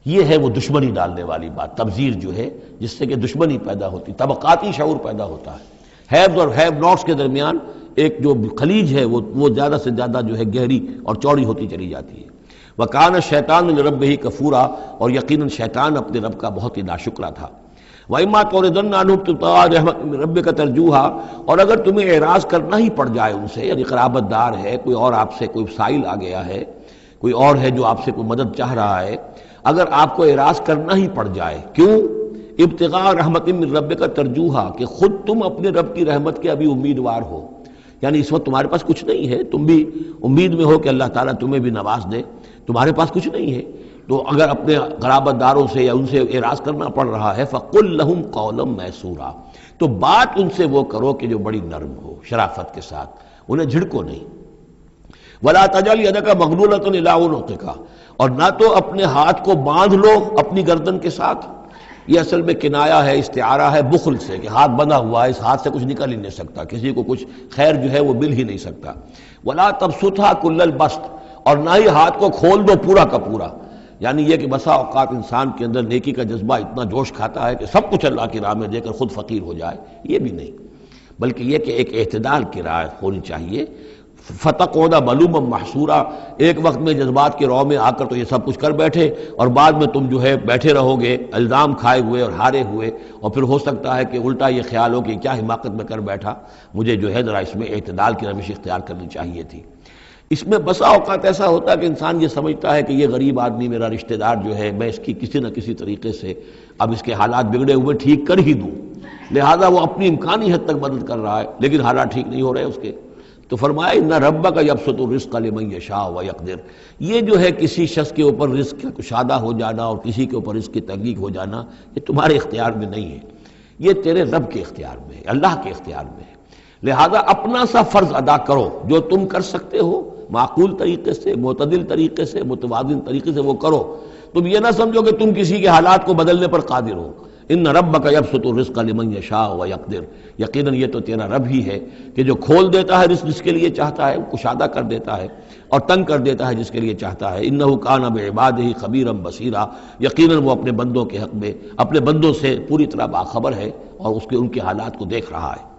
یہ ہے وہ دشمنی ڈالنے والی بات، تبذیر جو ہے، جس سے کہ دشمنی پیدا ہوتی، طبقاتی شعور پیدا ہوتا ہے، ہیوز اور ہیو ناٹس کے درمیان ایک جو خلیج ہے وہ زیادہ سے زیادہ جو ہے گہری اور چوڑی ہوتی چلی جاتی ہے۔ وَكَانَ الشَّيْطَانُ لِرَبِّهِ كَفُورًا، اور یقیناً شیطان اپنے رب کا بہت ہی ناشکرا تھا۔ وَإِمَّا تُعْرِضَنَّ عَنْهُمْ ابْتِغَاءَ رَحْمَةٍ مِّن رَّبِّكَ تَرْجُوهَا، اور اگر تمہیں اعراض کرنا ہی پڑ جائے ان سے، یعنی قرابت دار ہے، کوئی اور آپ سے کوئی سائل آ گیا ہے، کوئی اور ہے جو آپ سے کوئی مدد چاہ رہا ہے، اگر آپ کو اعراض کرنا ہی پڑ جائے، کیوں؟ ابتغاء رحمت من ربک ترجوہا، کہ خود تم اپنے رب کی رحمت کے ابھی امیدوار ہو، یعنی اس وقت تمہارے پاس کچھ نہیں ہے، تم بھی امید میں ہو کہ اللہ تعالیٰ تمہیں بھی نواز دے، تمہارے پاس کچھ نہیں ہے، تو اگر اپنے قرابت داروں سے یا ان سے اعراض کرنا پڑ رہا ہے، فَقُلْ لَهُمْ قَوْلًا مَيْسُورًا، تو بات ان سے وہ کرو کہ جو بڑی نرم ہو، شرافت کے ساتھ، انہیں جھڑکو نہیں۔ وَلَا تَجْعَلْ يَدَكَ مَغْلُولَةً إِلَىٰ عُنُقِكَ، اور نہ تو اپنے ہاتھ کو باندھ لو اپنی گردن کے ساتھ، یہ اصل میں کنایا ہے، استعارہ ہے بخل سے، کہ ہاتھ بندھا ہوا ہے، اس ہاتھ سے کچھ نکل ہی نہیں سکتا، کسی کو کچھ خیر جو ہے وہ مل ہی نہیں سکتا۔ وَلَا تَبْسُطْهَا كُلَّ الْبَسْطِ، اور نہ ہی ہاتھ کو کھول دو پورا کا پورا، یعنی یہ کہ بسا اوقات انسان کے اندر نیکی کا جذبہ اتنا جوش کھاتا ہے کہ سب کچھ اللہ کی راہ میں دے کر خود فقیر ہو جائے، یہ بھی نہیں، بلکہ یہ کہ ایک اعتدال کی راہ ہونی چاہیے۔ فَتَقْعُدَ مَلُومًا مَحْسُورًا، ایک وقت میں جذبات کے رو میں آ کر تو یہ سب کچھ کر بیٹھے، اور بعد میں تم جو ہے بیٹھے رہو گے الزام کھائے ہوئے اور ہارے ہوئے، اور پھر ہو سکتا ہے کہ الٹا یہ خیال ہو کہ کیا حماقت میں کر بیٹھا، مجھے جو ہے ذرا اس میں اعتدال کی روش اختیار کرنی چاہیے تھی۔ اس میں بسا اوقات ایسا ہوتا ہے کہ انسان یہ سمجھتا ہے کہ یہ غریب آدمی میرا رشتہ دار جو ہے، میں اس کی کسی نہ کسی طریقے سے اب اس کے حالات بگڑے ہوئے ٹھیک کر ہی دوں، لہذا وہ اپنی امکانی حد تک مدد کر رہا ہے، لیکن حالات ٹھیک نہیں ہو رہے اس کے، تو فرمایا ان ربک یبسط الرزق لمن یشاء ویقدر، یہ جو ہے کسی شخص کے اوپر رزق کا کشادہ ہو جانا اور کسی کے اوپر رزق کی تحقیق ہو جانا، یہ تمہارے اختیار میں نہیں ہے، یہ تیرے رب کے اختیار میں ہے، اللہ کے اختیار میں ہے، لہذا اپنا سا فرض ادا کرو جو تم کر سکتے ہو، معقول طریقے سے، معتدل طریقے سے، متوازن طریقے سے وہ کرو، تم یہ نہ سمجھو کہ تم کسی کے حالات کو بدلنے پر قادر ہو۔ ان ربک یبسط الرزق لمن یشاء ویقدر، یقیناً یہ تو تیرا رب ہی ہے کہ جو کھول دیتا ہے رزق جس کے لیے چاہتا ہے، کشادہ کر دیتا ہے، اور تنگ کر دیتا ہے جس کے لیے چاہتا ہے۔ انہ کان بعبادہ خبیرا بصیرا، یقیناً وہ اپنے بندوں کے حق میں اپنے بندوں سے پوری طرح باخبر ہے اور ان کے حالات کو دیکھ رہا ہے۔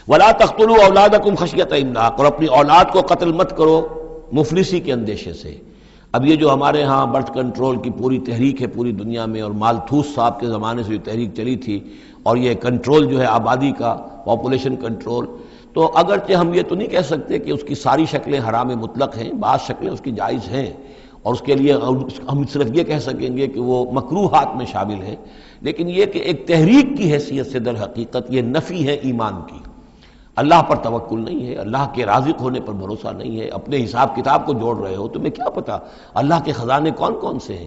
ولا تقتلوا اولادکم خشیۃ املاق، اور اپنی اولاد کو قتل مت کرو مفلسی کے اندیشے سے۔ اب یہ جو ہمارے ہاں برتھ کنٹرول کی پوری تحریک ہے پوری دنیا میں، اور مالتھوس صاحب کے زمانے سے جو تحریک چلی تھی، اور یہ کنٹرول جو ہے آبادی کا، پاپولیشن کنٹرول، تو اگرچہ ہم یہ تو نہیں کہہ سکتے کہ اس کی ساری شکلیں حرام مطلق ہیں، بعض شکلیں اس کی جائز ہیں، اور اس کے لیے ہم صرف یہ کہہ سکیں گے کہ وہ مکروہات میں شامل ہیں، لیکن یہ کہ ایک تحریک کی حیثیت سے در حقیقت یہ نفی ہے ایمان کی۔ اللہ پر توکل نہیں ہے، اللہ کے رازق ہونے پر بھروسہ نہیں ہے، اپنے حساب کتاب کو جوڑ رہے ہو، تمہیں کیا پتا اللہ کے خزانے کون کون سے ہیں؟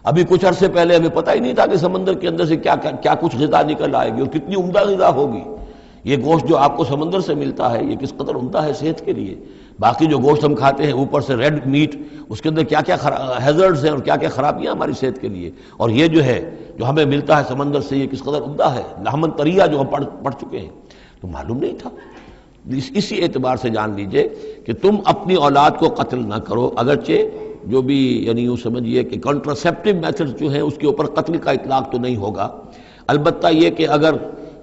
ابھی کچھ عرصے پہلے ہمیں پتہ ہی نہیں تھا کہ سمندر کے اندر سے کیا کچھ غذا نکل آئے گی اور کتنی عمدہ غذا ہوگی. یہ گوشت جو آپ کو سمندر سے ملتا ہے یہ کس قدر عمدہ ہے صحت کے لیے. باقی جو گوشت ہم کھاتے ہیں اوپر سے ریڈ میٹ، اس کے اندر کیا کیا ہیزرڈز ہیں اور کیا کیا خرابیاں ہماری صحت کے لیے. اور یہ جو ہے جو ہمیں ملتا ہے سمندر سے یہ کس قدر عمدہ ہے. لحمن طریہ جو ہم پڑھ چکے ہیں تو معلوم نہیں تھا. اسی اعتبار سے جان لیجئے کہ تم اپنی اولاد کو قتل نہ کرو، اگرچہ جو بھی یعنی یوں سمجھیے کہ کنٹراسیپٹیو میتھڈ جو ہیں اس کے اوپر قتل کا اطلاق تو نہیں ہوگا. البتہ یہ کہ اگر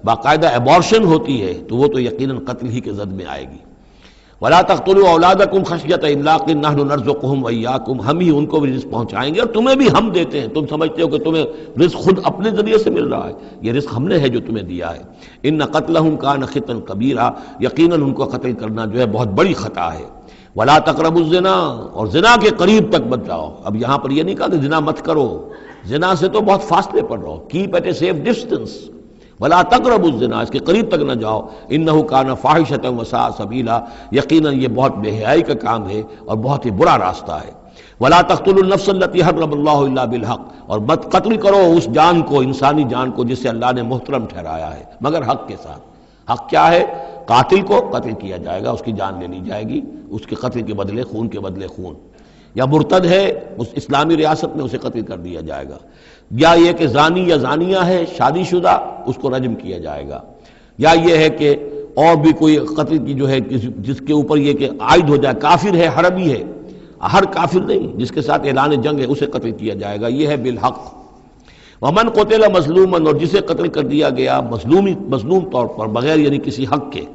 باقاعدہ ایبارشن ہوتی ہے تو وہ تو یقیناً قتل ہی کے زد میں آئے گی. وَلَا تَقْتُلُوا أَوْلَادَكُمْ خَشْيَةَ إِمْلَاقٍ نَحْنُ نَرْزُقُهُمْ وَإِيَّاكُمْ، ہم ہی ان کو بھی رزق پہنچائیں گے اور تمہیں بھی ہم دیتے ہیں. تم سمجھتے ہو کہ تمہیں رزق خود اپنے ذریعے سے مل رہا ہے، یہ رزق ہم نے ہے جو تمہیں دیا ہے. إِنَّ قَتْلَهُمْ كَانَ خِطًا كَبِيرًا، یقیناً ان کو قتل کرنا جو ہے بہت بڑی خطا ہے. وَلَا تَقْرَبُوا الزِّنَا، اور زنا کے قریب تک مت جاؤ. اب یہاں پر یہ نہیں کہا کہ زنا مت کرو، زنا سے تو بہت فاصلے پر رہو. Keep at a safe distance. وَلَا تَقْرَبُوا الزِّنَا، اس کے قریب تک نہ جاؤ. إِنَّهُ كَانَ فَاحِشَةً وَسَاءَ سَبِيلًا، یقیناً یہ بہت بے حیائی کا کام ہے اور بہت ہی برا راستہ ہے. وَلَا تَقْتُلُوا النَّفْسَ الَّتِي حَرَّمَ اللَّهُ إِلَّا بِالْحَقِّ، اور مت قتل کرو اس جان کو، انسانی جان کو جسے اللہ نے محترم ٹھہرایا ہے مگر حق کے ساتھ. حق کیا ہے؟ قاتل کو قتل کیا جائے گا، اس کی جان لے لی جائے گی، اس کے قتل کے بدلے خون کے بدلے خون. یا مرتد ہے اس اسلامی ریاست میں اسے قتل کر دیا جائے گا. یا یہ کہ زانی یا زانیہ ہے شادی شدہ، اس کو رجم کیا جائے گا. یا یہ ہے کہ اور بھی کوئی قتل کی جو ہے جس کے اوپر یہ کہ عائد ہو جائے، کافر ہے حربی ہے، ہر کافر نہیں، جس کے ساتھ اعلان جنگ ہے اسے قتل کیا جائے گا. یہ ہے بالحق. ومن قتل مظلوما، اور جسے قتل کر دیا گیا مظلوم طور پر بغیر یعنی کسی حق کے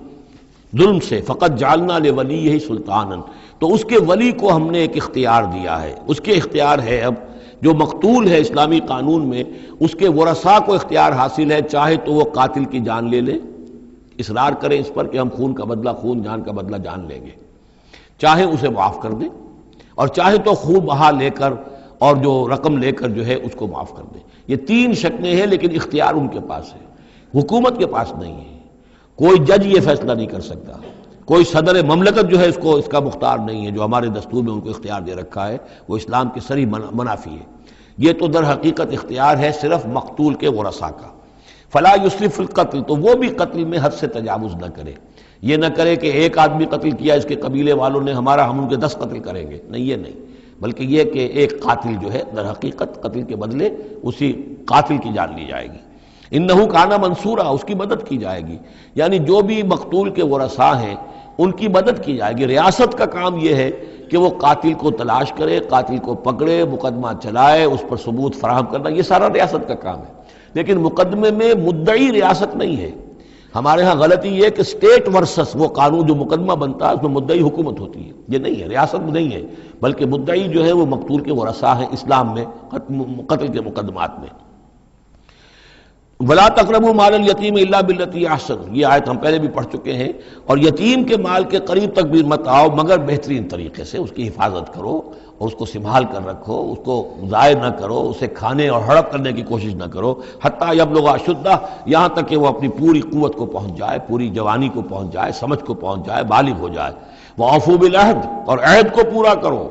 ظلم سے، فقط جعلنا لولیہ سلطانا، تو اس کے ولی کو ہم نے ایک اختیار دیا ہے. اس کے اختیار ہے اب جو مقتول ہے اسلامی قانون میں اس کے ورثاء کو اختیار حاصل ہے، چاہے تو وہ قاتل کی جان لے لیں، اصرار کریں اس پر کہ ہم خون کا بدلہ خون، جان کا بدلہ جان لیں گے، چاہے اسے معاف کر دیں، اور چاہے تو خون بہا لے کر اور جو رقم لے کر جو ہے اس کو معاف کر دیں. یہ تین شکلیں ہیں، لیکن اختیار ان کے پاس ہے، حکومت کے پاس نہیں ہے. کوئی جج یہ فیصلہ نہیں کر سکتا، کوئی صدر مملکت جو ہے اس کا مختار نہیں ہے. جو ہمارے دستور میں ان کو اختیار دے رکھا ہے وہ اسلام کے صریح منافی ہے. یہ تو در حقیقت اختیار ہے صرف مقتول کے ورثاء کا. فلا یسرف فی القتل، تو وہ بھی قتل میں حد سے تجاوز نہ کرے. یہ نہ کرے کہ ایک آدمی قتل کیا اس کے قبیلے والوں نے ہم ان کے 10 قتل کریں گے، نہیں، یہ نہیں، بلکہ یہ کہ ایک قاتل جو ہے در حقیقت قتل کے بدلے اسی قاتل کی جان لی جائے گی. انہو کانا منصورا، اس کی مدد کی جائے گی. یعنی جو بھی مقتول کے ورثاء ہیں ان کی مدد کی جائے گی. ریاست کا کام یہ ہے کہ وہ قاتل کو تلاش کرے، قاتل کو پکڑے، مقدمہ چلائے، اس پر ثبوت فراہم کرنا، یہ سارا ریاست کا کام ہے. لیکن مقدمے میں مدعی ریاست نہیں ہے. ہمارے ہاں غلطی یہ کہ اسٹیٹ ورسس وہ قانون جو مقدمہ بنتا ہے اس میں مدعی حکومت ہوتی ہے. یہ نہیں ہے، ریاست نہیں ہے، بلکہ مدعی جو ہے وہ مقتول کے ورثاء ہیں اسلام میں قتل کے مقدمات میں. وَلَا تَقْرَبُوا مَالَ الْيَتِيمِ إِلَّا بِالَّتِي أَحْسَنُ، یہ آیت ہم پہلے بھی پڑھ چکے ہیں. اور یتیم کے مال کے قریب تک بھی مت آؤ مگر بہترین طریقے سے. اس کی حفاظت کرو اور اس کو سنبھال کر رکھو، اس کو ضائع نہ کرو، اسے کھانے اور ہڑپ کرنے کی کوشش نہ کرو. حتیٰ یبلغ اشدہ، یہاں تک کہ وہ اپنی پوری قوت کو پہنچ جائے، پوری جوانی کو پہنچ جائے، سمجھ کو پہنچ جائے، بالغ ہو جائے. وَأَوْفُوا بِالْعَهْدِ، اور عہد کو پورا کرو.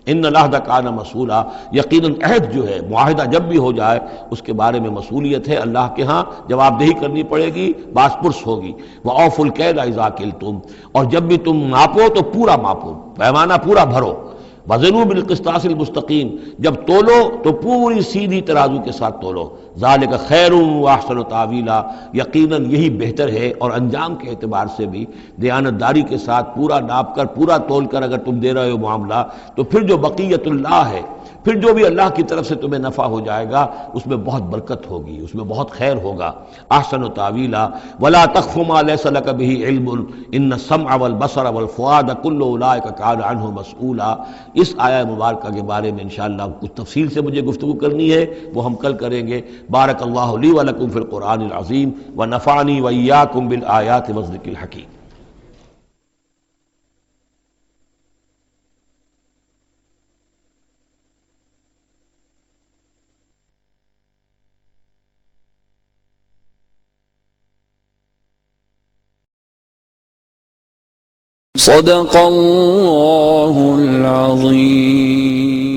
ان العہد کان مسئولا، یقیناً عہد جو ہے، معاہدہ جب بھی ہو جائے اس کے بارے میں مسئولیت ہے، اللہ کے ہاں جواب دہی کرنی پڑے گی، باس پرس ہوگی. وَأَوْفُوا الْكَيْلَ إِذَا كِلْتُمْ، اور جب بھی تم ماپو تو پورا ماپو، پیمانہ پورا بھرو. وَزِنُوا بِالْقِسْطَاسِ الْمُسْتَقِيمِ، جب تولو تو پوری سیدھی ترازو کے ساتھ تولو. ذَلِكَ خَيْرٌ وَأَحْسَنُ تَأْوِيلًا، یقیناً یہی بہتر ہے اور انجام کے اعتبار سے بھی دیانتداری کے ساتھ پورا ناپ کر، پورا تول کر اگر تم دے رہے ہو معاملہ، تو پھر جو بقیت اللہ ہے، پھر جو بھی اللہ کی طرف سے تمہیں نفع ہو جائے گا اس میں بہت برکت ہوگی، اس میں بہت خیر ہوگا. احسن تاویلا ولا تخف ما ليس لك به علم ان السمع والبصر والفؤاد كل اولئك كان عنه مسؤولا. اس آیہ مبارکہ کے بارے میں انشاءاللہ کچھ تفصیل سے مجھے گفتگو کرنی ہے، وہ ہم کل کریں گے. بارک اللہ لی ولکم فی القرآن العظیم ونفعنی وإیاکم بالآیات والذکر الحکیم. صدق اللہ العظیم.